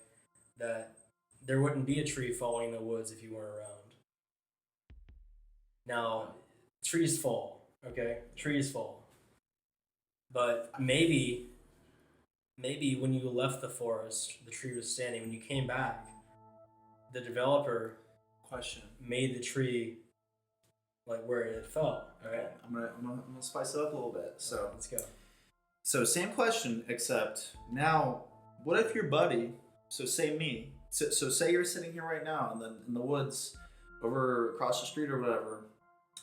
that there wouldn't be a tree falling in the woods if you weren't around. Now, trees fall, okay? Trees fall. But maybe when you left the forest, the tree was standing. When you came back, the developer made the tree like where it fell. Right? Okay. I'm gonna spice it up a little bit. So let's go. So same question, except now, what if your buddy? So say me. So say you're sitting here right now, and then in the woods, over across the street or whatever,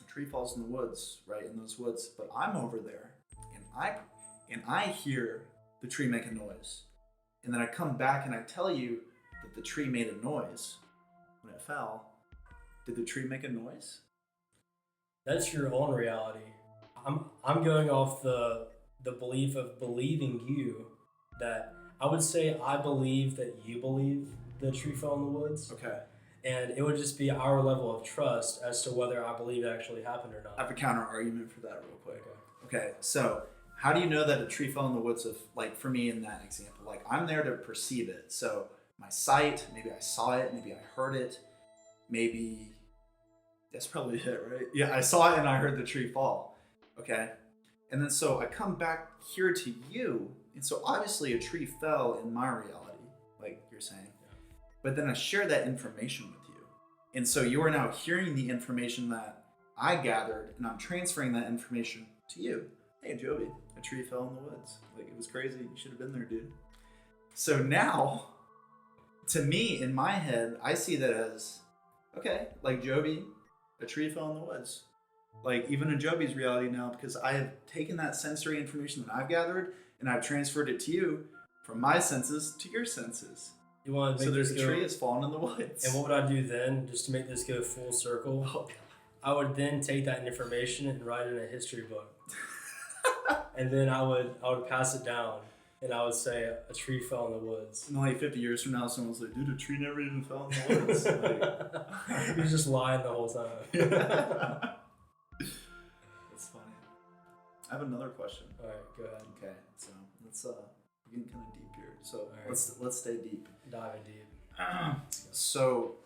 a tree falls in the woods, right in those woods. But I'm over there, and I hear the tree make a noise, and then I come back and I tell you that the tree made a noise when it fell. Did the tree make a noise? That's your own reality. I'm going off the belief of believing you, that I would say I believe that you believe the tree fell in the woods. Okay. And it would just be our level of trust as to whether I believe it actually happened or not. I have a counter argument for that real quick. Okay. So how do you know that a tree fell in the woods? If, like, for me in that example, like, I'm there to perceive it. So my sight, maybe I saw it, maybe I heard it, maybe that's probably it, right? Yeah, I saw it and I heard the tree fall. Okay. And then so I come back here to you, and so obviously a tree fell in my reality, like you're saying. Yeah. But then I share that information with you. And so you are now hearing the information that I gathered, and I'm transferring that information to you. Hey, Joby, a tree fell in the woods. Like, it was crazy. You should have been there, dude. So now, to me, in my head, I see that as, okay, like Joby, a tree fell in the woods. Like, even in Joby's reality now, because I have taken that sensory information that I've gathered and I've transferred it to you from my senses to your senses. You want to so there's a tree has fallen in the woods. And what would I do then, just to make this go full circle? Oh, I would then take that information and write it in a history book. And then I would pass it down, and I would say a tree fell in the woods. And like 50 years from now, someone's like, dude, a tree never even fell in the woods. Like, you're just lying the whole time. That's funny. I have another question. All right, go ahead. Okay, so let's we're getting kind of deep here. So right. let's stay deep. Diving deep. So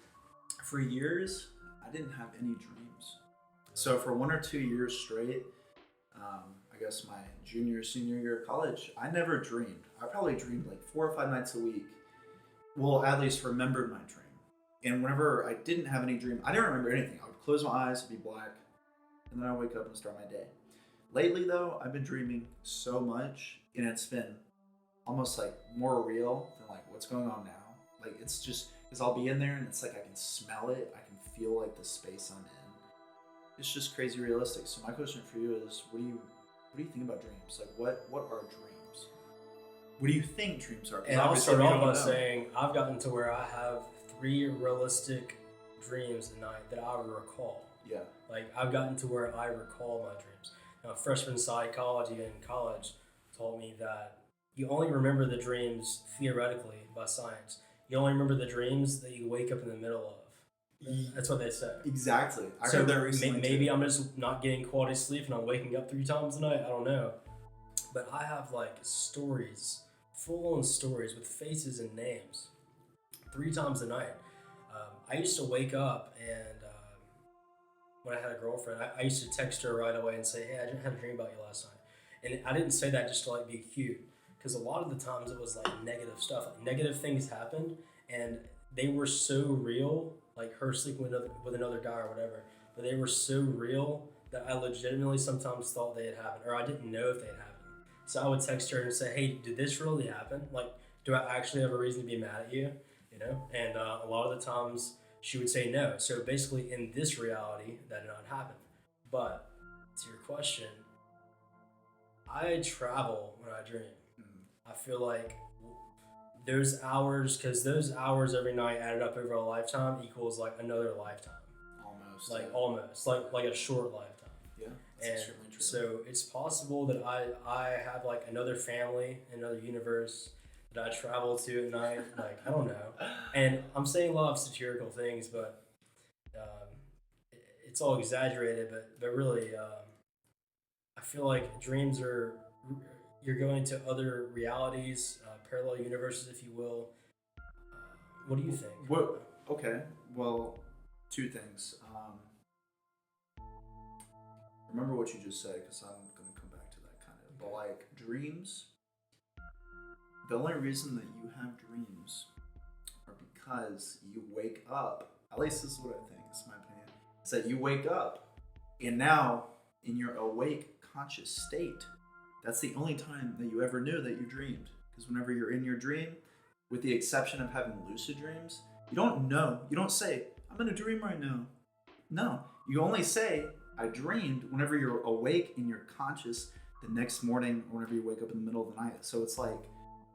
for years, I didn't have any dreams. So for 1 or 2 years straight, I guess my senior year of college, I never dreamed. I probably dreamed like 4 or 5 nights a week. Well, at least remembered my dream. And whenever I didn't have any dream, I didn't remember anything. I would close my eyes, it'd be black, and then I wake up and start my day. Lately though, I've been dreaming so much, and it's been almost like more real than like what's going on now. Like, it's just, because I'll be in there and it's like I can smell it, I can feel like the space I'm in. It's just crazy realistic. So my question for you is, what do you think about dreams? Like, what are dreams? what do you think dreams are? And I'll start off by saying I've gotten to where I have 3 realistic dreams a night that I recall. Yeah. Like, I've gotten to where I recall my dreams. Now, freshman psychology in college told me that you only remember the dreams theoretically by science. You only remember the dreams that you wake up in the middle of. That's what they say. Exactly. I so heard that recently. Maybe I'm just not getting quality sleep and I'm waking up 3 times a night. I don't know. But I have like stories, full-on stories with faces and names 3 times a night. I used to wake up and when I had a girlfriend, I used to text her right away and say, hey, I had a dream about you last night. And I didn't say that just to like be cute, because a lot of the times it was like negative stuff. Like, negative things happened and they were so real, like her sleeping with another guy or whatever, but they were so real that I legitimately sometimes thought they had happened, or I didn't know if they had happened. So I would text her and say, hey, did this really happen? Like, do I actually have a reason to be mad at you? You know? And a lot of the times she would say no. So basically in this reality, that did not happen. But to your question, I travel when I dream. I feel like those hours, because those hours every night added up over a lifetime equals like another lifetime. Almost. Like almost, like a short lifetime. Yeah, that's and extremely true. So it's possible that I have like another family, another universe that I travel to at night. Like, I don't know. And I'm saying a lot of satirical things, but it's all exaggerated. But really, I feel like dreams are, you're going to other realities, parallel universes, if you will. What do you think? Okay, well, 2 things. Remember what you just said, because I'm going to come back to that kind of. But like dreams, the only reason that you have dreams are because you wake up. At least this is what I think. It's my opinion. It's that you wake up, and now in your awake conscious state, that's the only time that you ever knew that you dreamed. Because whenever you're in your dream, with the exception of having lucid dreams, you don't know. You don't say, I'm in a dream right now. No, you only say, I dreamed whenever you're awake and you're conscious the next morning, or whenever you wake up in the middle of the night. So it's like,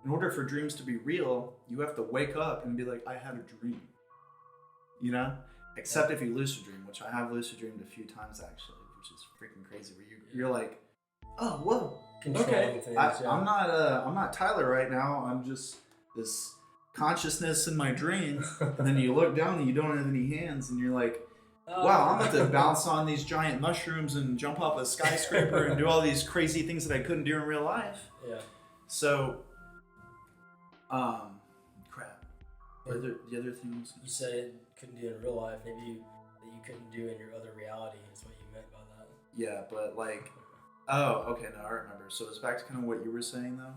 in order for dreams to be real, you have to wake up and be like, I had a dream. You know? Except if you lucid dream, which I have lucid dreamed a few times actually, which is freaking crazy, where you're like, oh, whoa. Controlling things, I'm not Tyler right now. I'm just this consciousness in my dream. And then you look down and you don't have any hands, and you're like, wow, I'm about to bounce on these giant mushrooms and jump off a skyscraper and do all these crazy things that I couldn't do in real life. Yeah. So, crap. The other things you said couldn't do in real life. Maybe that you couldn't do in your other reality is what you meant by that. Yeah, but like, oh, okay, now I remember. So it's back to kind of what you were saying though.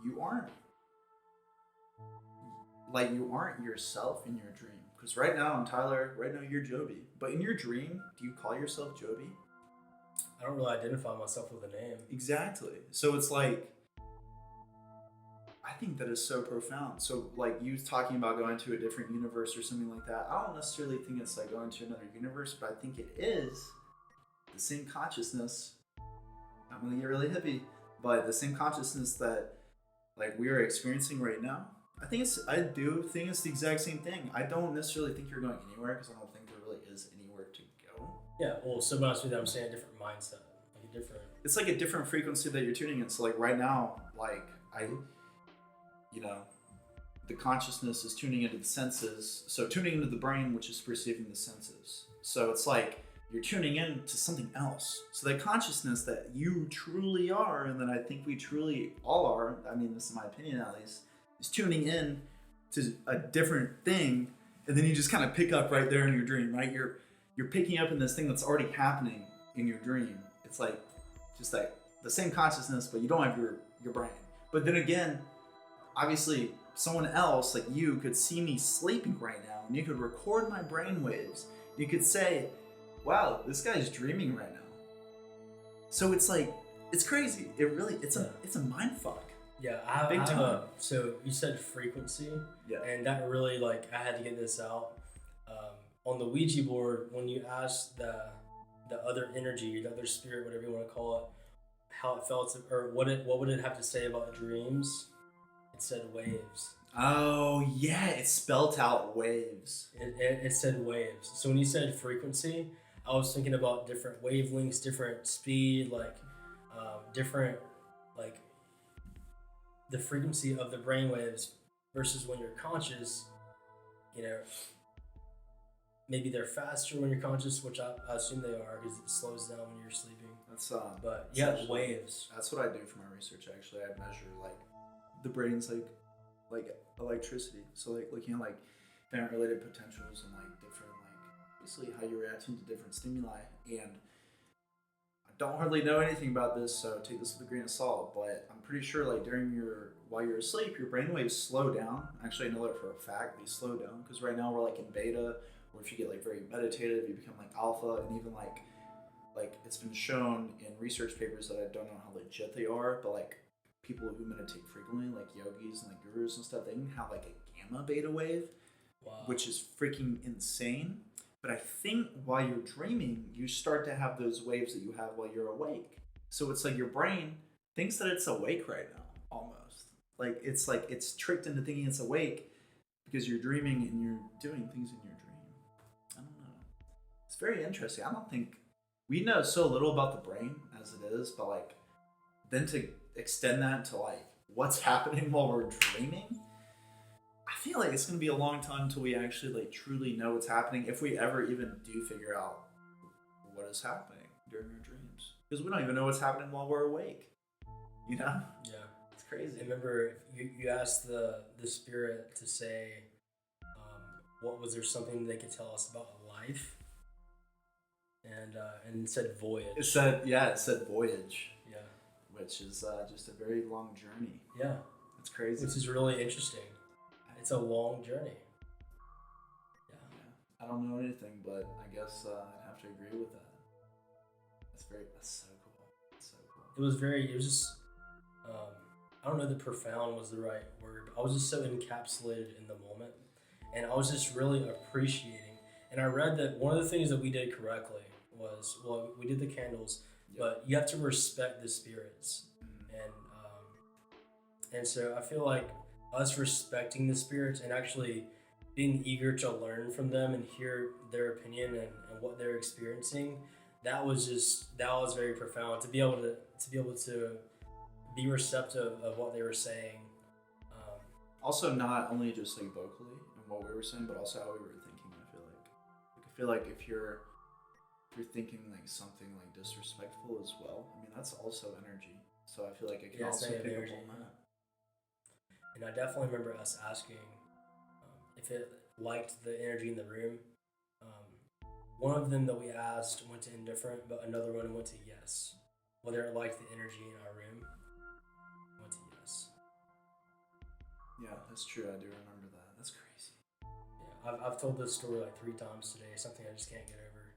You aren't yourself in your dream. Because right now I'm Tyler, right now you're Joby. But in your dream, do you call yourself Joby? I don't really identify myself with a name. Exactly. So it's like, I think that is so profound. So like you talking about going to a different universe or something like that, I don't necessarily think it's like going to another universe, but I think it is the same consciousness. I'm gonna get really hippie, but the same consciousness that like we are experiencing right now. I do think it's the exact same thing. I don't necessarily think you're going anywhere, because I don't think there really is anywhere to go. Yeah, well, so much with that, I'm saying a different mindset, like a different. It's like a different frequency that you're tuning in. So like right now, like the consciousness is tuning into the senses. So tuning into the brain, which is perceiving the senses. So it's like you're tuning in to something else. So the consciousness that you truly are, and that I think we truly all are, I mean, this is my opinion at least, is tuning in to a different thing, and then you just kind of pick up right there in your dream, right? You're picking up in this thing that's already happening in your dream. It's like just like the same consciousness, but you don't have your brain. But then again, obviously someone else like you could see me sleeping right now, and you could record my brain waves. You could say, wow, this guy's dreaming right now. So it's like, it's crazy. It's a mind fuck. Yeah, so you said frequency, yeah, and that really, like, I had to get this out. On the Ouija board, when you ask the other energy, the other spirit, whatever you want to call it, how it felt, or what would it have to say about dreams? It said waves. Oh yeah, it spelt out waves. It said waves. So when you said frequency, I was thinking about different wavelengths, different speed, like different like the frequency of the brain waves versus when you're conscious. You know, maybe they're faster when you're conscious, which I assume they are because it slows down when you're sleeping. That's But yeah, waves. That's what I do for my research. Actually, I measure like the brain's like electricity. So like looking at like parent related potentials and like different like basically how you're reacting to different stimuli. And I don't hardly know anything about this, so take this with a grain of salt. But I'm pretty sure like while you're asleep, your brain waves slow down. Actually, I know that for a fact. They slow down because right now we're like in beta, or if you get like very meditative, you become like alpha, and even like it's been shown in research papers that I don't know how legit they are, but like people who meditate frequently, like yogis and like gurus and stuff, they can have like a gamma beta wave, Wow. which is freaking insane. But I think while you're dreaming, you start to have those waves that you have while you're awake. So it's like your brain thinks that it's awake right now, almost. Like it's tricked into thinking it's awake because you're dreaming and you're doing things in your dream. I don't know. It's very interesting. I don't think we know so little about the brain as it is, but like then to extend that to like what's happening while we're dreaming, I feel like it's gonna be a long time until we actually like truly know what's happening, if we ever even do figure out what is happening during our dreams, because we don't even know what's happening while we're awake. You know? Yeah. It's crazy. I remember you asked the spirit to say, what was there something they could tell us about life? And it said voyage. It said voyage. Yeah. Which is just a very long journey. Yeah. It's crazy. Which is really interesting. It's a long journey. Yeah. I don't know anything, but I guess I'd have to agree with that. That's so cool. It's so cool. It was just, I don't know that profound was the right word. I was just so encapsulated in the moment. And I was just really appreciating. And I read that one of the things that we did correctly was, well, we did the candles, but you have to respect the spirits. And so I feel like us respecting the spirits and actually being eager to learn from them and hear their opinion and what they're experiencing, that was very profound to be able to be receptive of what they were saying. Also, not only just like vocally and what we were saying, but also how we were thinking. I feel like if you're thinking like something like disrespectful as well, I mean that's also energy. So I feel like it can also pick energy. up on that. And I definitely remember us asking if it liked the energy in the room. One of them that we asked went to indifferent, but another one went to yes. Whether it liked the energy in our room, went to yes. Yeah, that's true. I do remember that. That's crazy. Yeah, I've told this story like 3 times today. Something I just can't get over.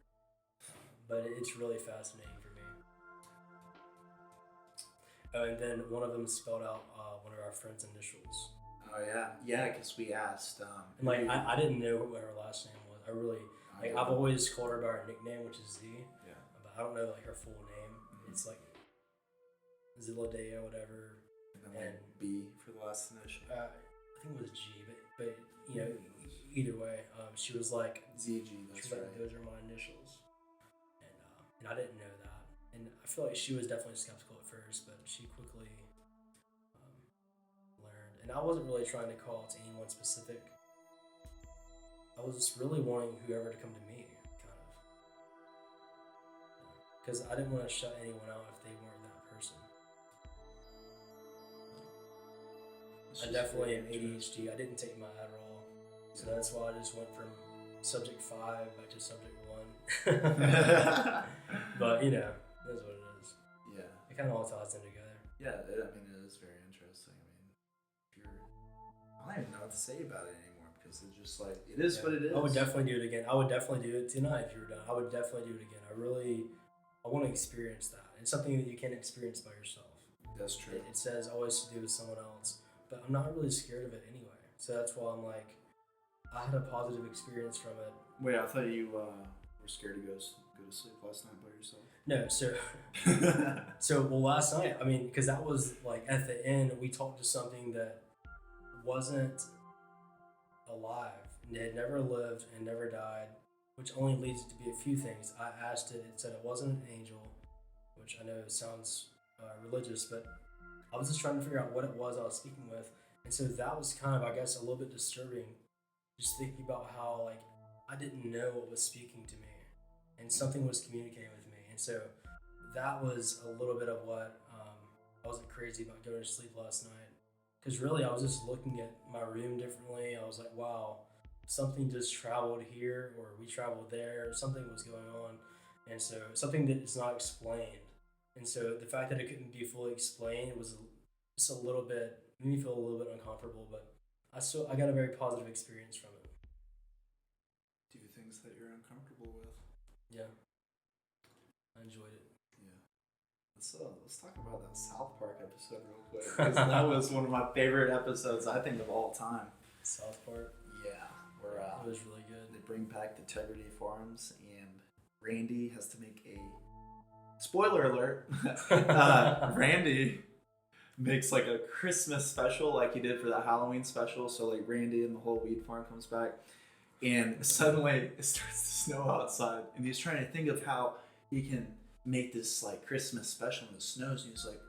But it's really fascinating for me. And then one of them spelled out one of our friend's initials. Oh yeah, because we asked. And like I didn't know what her last name was. I really I've always called her by her nickname, which is Z. Yeah. But I don't know like her full name. Mm-hmm. It's like Zilladea, whatever. And then like B for the last initial. I think it was G, but you know, either way, she was like ZG. That's right. Like, those are my initials, and I didn't know that. And I feel like she was definitely skeptical at first, but she quickly learned. And I wasn't really trying to call it to anyone specific. I was just really wanting whoever to come to me, kind of. Because I didn't want to shut anyone out if they weren't that person. I definitely am ADHD. I didn't take my Adderall. So that's why I just went from subject 5 back to subject 1. But, you know, that's what it is. Yeah. It kind of all ties in together. Yeah, it is very interesting. I don't even know what to say about it anymore because it's just like, it is what it is. I would definitely do it again. I would definitely do it tonight if you were done. I would definitely do it again. I want to experience that. It's something that you can't experience by yourself. That's true. It says always to do with someone else. But I'm not really scared of it anyway. So that's why I'm like, I had a positive experience from it. Wait, I thought you were scared to go to sleep last night by yourself? No, well, last night, I mean, because that was like at the end, we talked to something that wasn't alive, and it had never lived and never died, which only leads it to be a few things. I asked it, it said it wasn't an angel, which I know sounds religious, but I was just trying to figure out what it was I was speaking with. And so that was kind of, I guess, a little bit disturbing, just thinking about how, like, I didn't know what was speaking to me, and something was communicating with me. And so that was a little bit of what I wasn't crazy about going to sleep last night. Because really, I was just looking at my room differently. I was like, wow, something just traveled here, or we traveled there, something was going on. And so something that is not explained. And so the fact that it couldn't be fully explained was just a little bit, made me feel a little bit uncomfortable, but I got a very positive experience from it. Do things that you're uncomfortable with. Yeah. I enjoyed it. Yeah. Let's talk about that South Park episode real quick, because that was one of my favorite episodes, I think, of all time. South Park? Yeah. Where it was really good. They bring back the Integrity Farms, and Randy has to make a... Spoiler alert. Randy makes like a Christmas special like he did for the Halloween special. So like Randy and the whole weed farm comes back, and suddenly it starts to snow outside, and he's trying to think of how he can make this like Christmas special when it snows, and he's like,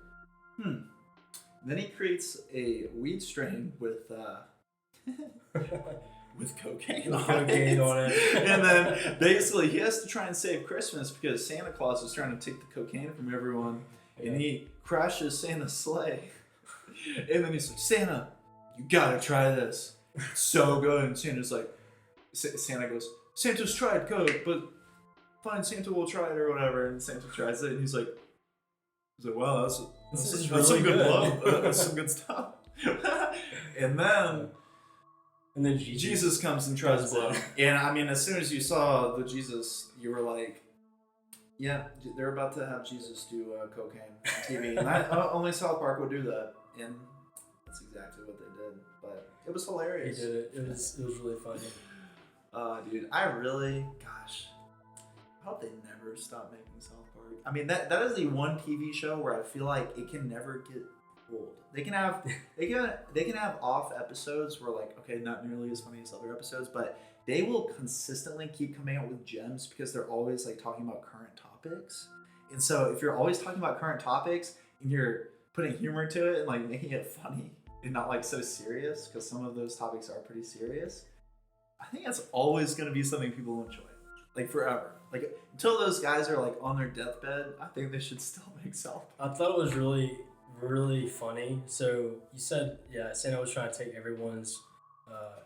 And then he creates a weed strain with cocaine on it. And then basically he has to try and save Christmas because Santa Claus is trying to take the cocaine from everyone. Yeah. And he crashes Santa's sleigh. And then he's like, Santa, you gotta try this. It's so good. And Santa's like, Santa goes, Santa's tried coke, but fine, Santa will try it or whatever. And Santa tries it, and he's like, wow, that's some good love. That's some good stuff. And then Jesus comes and tries blow. And I mean, as soon as you saw the Jesus, you were like, yeah, they're about to have Jesus do cocaine on TV. And only South Park would do that. And that's exactly what they did. But it was hilarious. He did it. It was really funny. Dude, I hope they never stop making South Park. I mean, that is the one TV show where I feel like it can never get old. They can have off episodes where like, okay, not nearly as funny as other episodes, but they will consistently keep coming out with gems because they're always like talking about current topics. And so if you're always talking about current topics and you're putting humor to it and like making it funny and not like so serious, because some of those topics are pretty serious, I think that's always going to be something people will enjoy, like forever. Like until those guys are like on their deathbed, I think they should still make South Park. I thought it was really funny. So you said, yeah, Santa was trying to take everyone's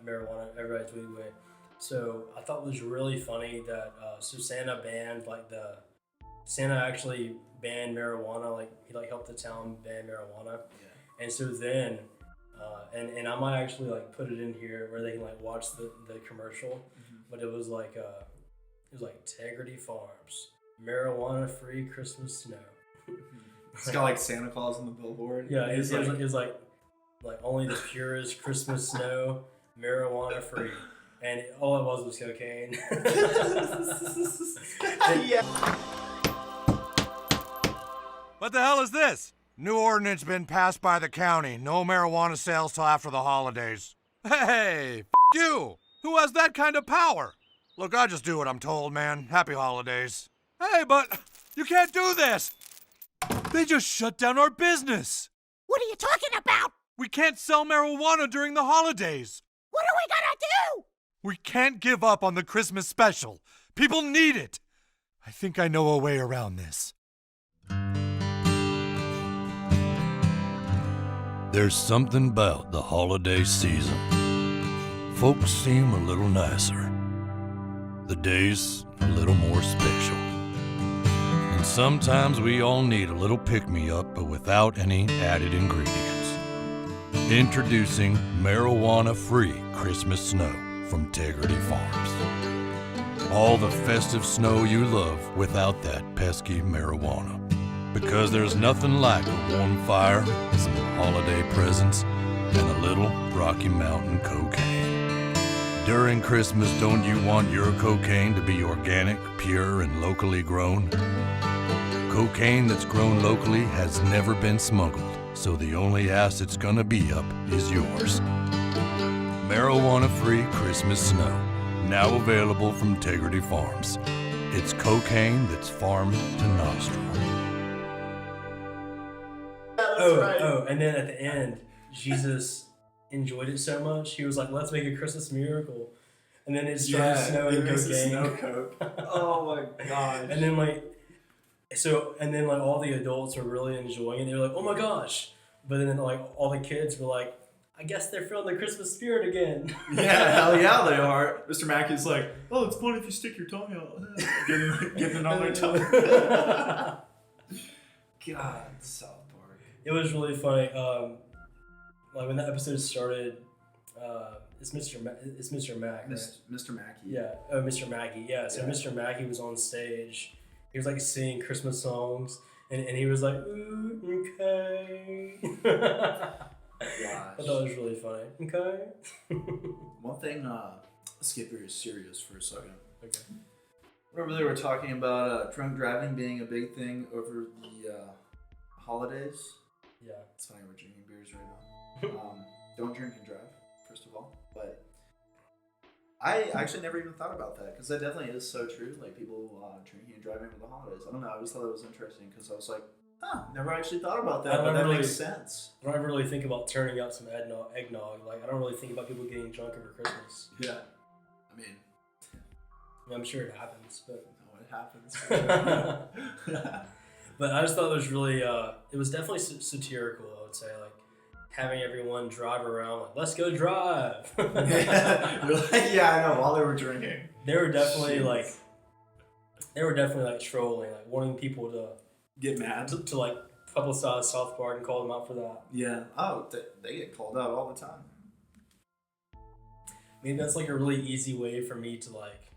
marijuana, everybody's weed away. So I thought it was really funny that so Santa actually banned marijuana. Like he like helped the town ban marijuana. Yeah. And so then and I might actually like put it in here where they can like watch the commercial. Mm-hmm. But it was like Integrity Farms, marijuana free Christmas snow. It's got like Santa Claus on the billboard. Yeah, it was like only the purest Christmas snow, marijuana free, and all it was cocaine. Yeah. What the hell is this? New ordinance been passed by the county. No marijuana sales till after the holidays. Hey, you! Who has that kind of power? Look, I just do what I'm told, man. Happy holidays. Hey, but you can't do this! They just shut down our business! What are you talking about? We can't sell marijuana during the holidays! What are we gonna do? We can't give up on the Christmas special. People need it! I think I know a way around this. There's something about the holiday season. Folks seem a little nicer. The days a little more special. And sometimes we all need a little pick-me-up, but without any added ingredients. Introducing marijuana-free Christmas snow from Integrity Farms. All the festive snow you love without that pesky marijuana. Because there's nothing like a warm fire, some holiday presents, and a little Rocky Mountain cocaine. During Christmas, don't you want your cocaine to be organic, pure, and locally grown? Cocaine that's grown locally has never been smuggled, so the only ass it's gonna be up is yours. Marijuana-free Christmas snow, now available from Integrity Farms. It's cocaine that's farmed to nostril. Oh, and then at the end, Jesus enjoyed it so much, he was like, let's make a Christmas miracle. And then it started snowing cocaine. Snow coke. Oh my gosh. And then all the adults were really enjoying it. They were like, oh my gosh. But then like all the kids were like, I guess they're feeling the Christmas spirit again. Yeah, hell yeah, they are. Mr. Mackey's like, oh, it's fun if you stick your tongue out. Getting it on their tongue. God, South Park. It was really funny. Like when that episode started, it's Mr. Mack, right? Mr. Mackey. Yeah. Oh, Mr. Mackey. Yeah. So Yeah. Mr. Mackey was on stage. He was like singing Christmas songs, and he was like, ooh, okay. I thought it was really funny. Okay. One thing, let's get very serious for a second. Okay. Remember they were talking about drunk driving being a big thing over the holidays? Yeah. It's funny we're drinking beers right now. Don't drink and drive, first of all. But I actually never even thought about that because that definitely is so true. Like people drinking and driving over the holidays. I don't know. I always thought it was interesting because I was like, never actually thought about that. But that makes sense. I don't ever really think about turning out some eggnog. Like I don't really think about people getting drunk over Christmas. Yeah. I mean, I'm sure it happens, but no, it happens. But I just thought it was really, it was definitely satirical, I would say, like having everyone drive around, like, let's go drive. Yeah, I know, while they were drinking. They were definitely like trolling, like wanting people to get mad, to like publicize South Park and call them out for that. Yeah. Oh, they get called out all the time. Maybe that's like a really easy way for me to like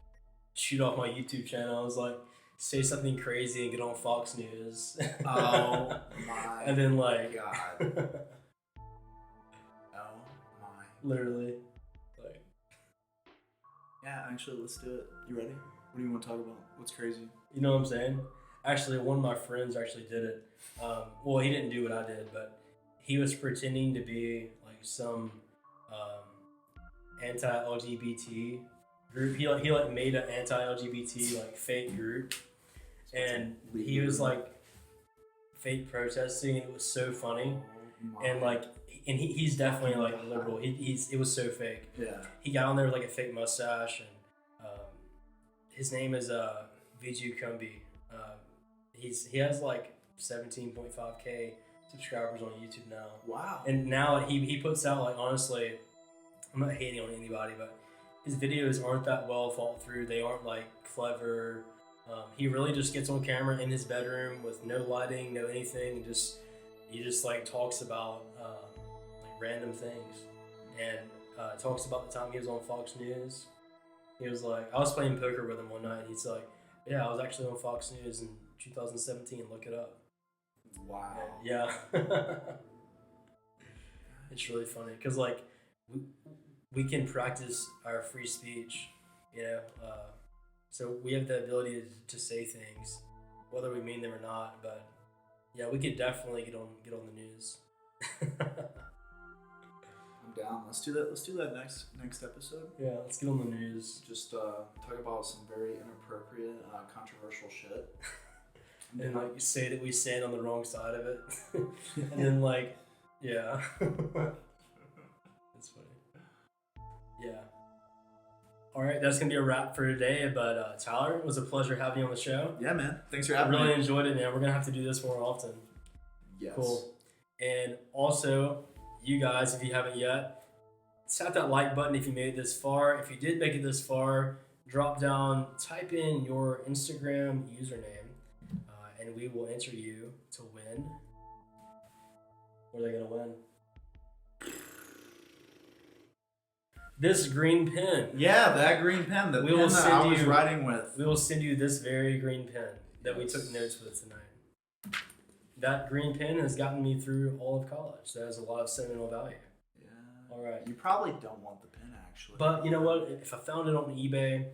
shoot off my YouTube channel. I was like, say something crazy and get on Fox News. Oh my and then like God. Oh my. Literally. Like. Yeah, actually, let's do it. You ready? What do you want to talk about? What's crazy? You know what I'm saying? Actually, one of my friends actually did it. Well, he didn't do what I did, but he was pretending to be like some anti-LGBT group. He made an anti-LGBT like fake group, and he was like fake protesting. And it was so funny, and he's definitely like liberal. It was so fake. Yeah. He got on there with like a fake mustache, and his name is Viju Kumbi. He has like 17.5K subscribers on YouTube now. Wow. And now he puts out, like, honestly, I'm not hating on anybody, but his videos aren't that well thought through. They aren't like clever. He really just gets on camera in his bedroom with no lighting, no anything, and he just like talks about like random things, and talks about the time he was on Fox News. He was like, I was playing poker with him one night, and he's like, yeah, I was actually on Fox News in 2017. Look it up. Wow. Yeah. It's really funny because like we can practice our free speech, you know. So we have the ability to say things, whether we mean them or not. But yeah, we could definitely get on the news. I'm down. Let's do that. Let's do that next episode. Yeah, let's get on the news. Just talk about some very inappropriate, controversial shit. And like you say that we stand on the wrong side of it, and then like, yeah, it's funny. Yeah. All right, that's gonna be a wrap for today. But Tyler, it was a pleasure having you on the show. Yeah, man. Thanks for I having me. really enjoyed it, man. We're gonna have to do this more often. Yes. Cool. And also, you guys, if you haven't yet, tap that like button if you made it this far. If you did make it this far, drop down, type in your Instagram username. And we will enter you to win. What are they going to win? This green pen. Yeah, that green pen. The pen that I was writing with. We will send you this very green pen that we took notes with tonight. That green pen has gotten me through all of college. That has a lot of sentimental value. Yeah. All right. You probably don't want the pin, actually. But you know what? If I found it on eBay,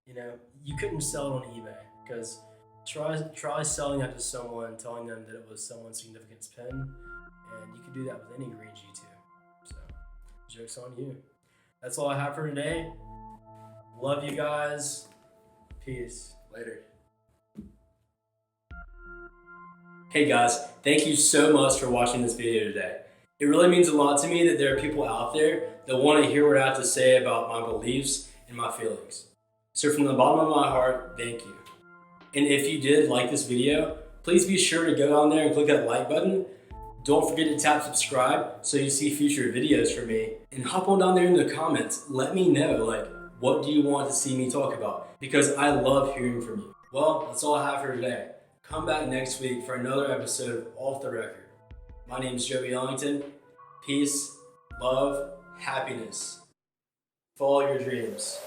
you couldn't sell it on eBay because try selling that to someone, telling them that it was someone's significant's pin, and you could do that with any green G2. So, joke's on you. That's all I have for today. Love you guys. Peace. Later. Hey guys, thank you so much for watching this video today. It really means a lot to me that there are people out there that want to hear what I have to say about my beliefs and my feelings. So from the bottom of my heart, thank you. And if you did like this video, please be sure to go down there and click that like button. Don't forget to tap subscribe so you see future videos from me. And hop on down there in the comments. Let me know, what do you want to see me talk about? Because I love hearing from you. Well, that's all I have for today. Come back next week for another episode of Off the Record. My name is Joby Ellington. Peace, love, happiness. Follow your dreams.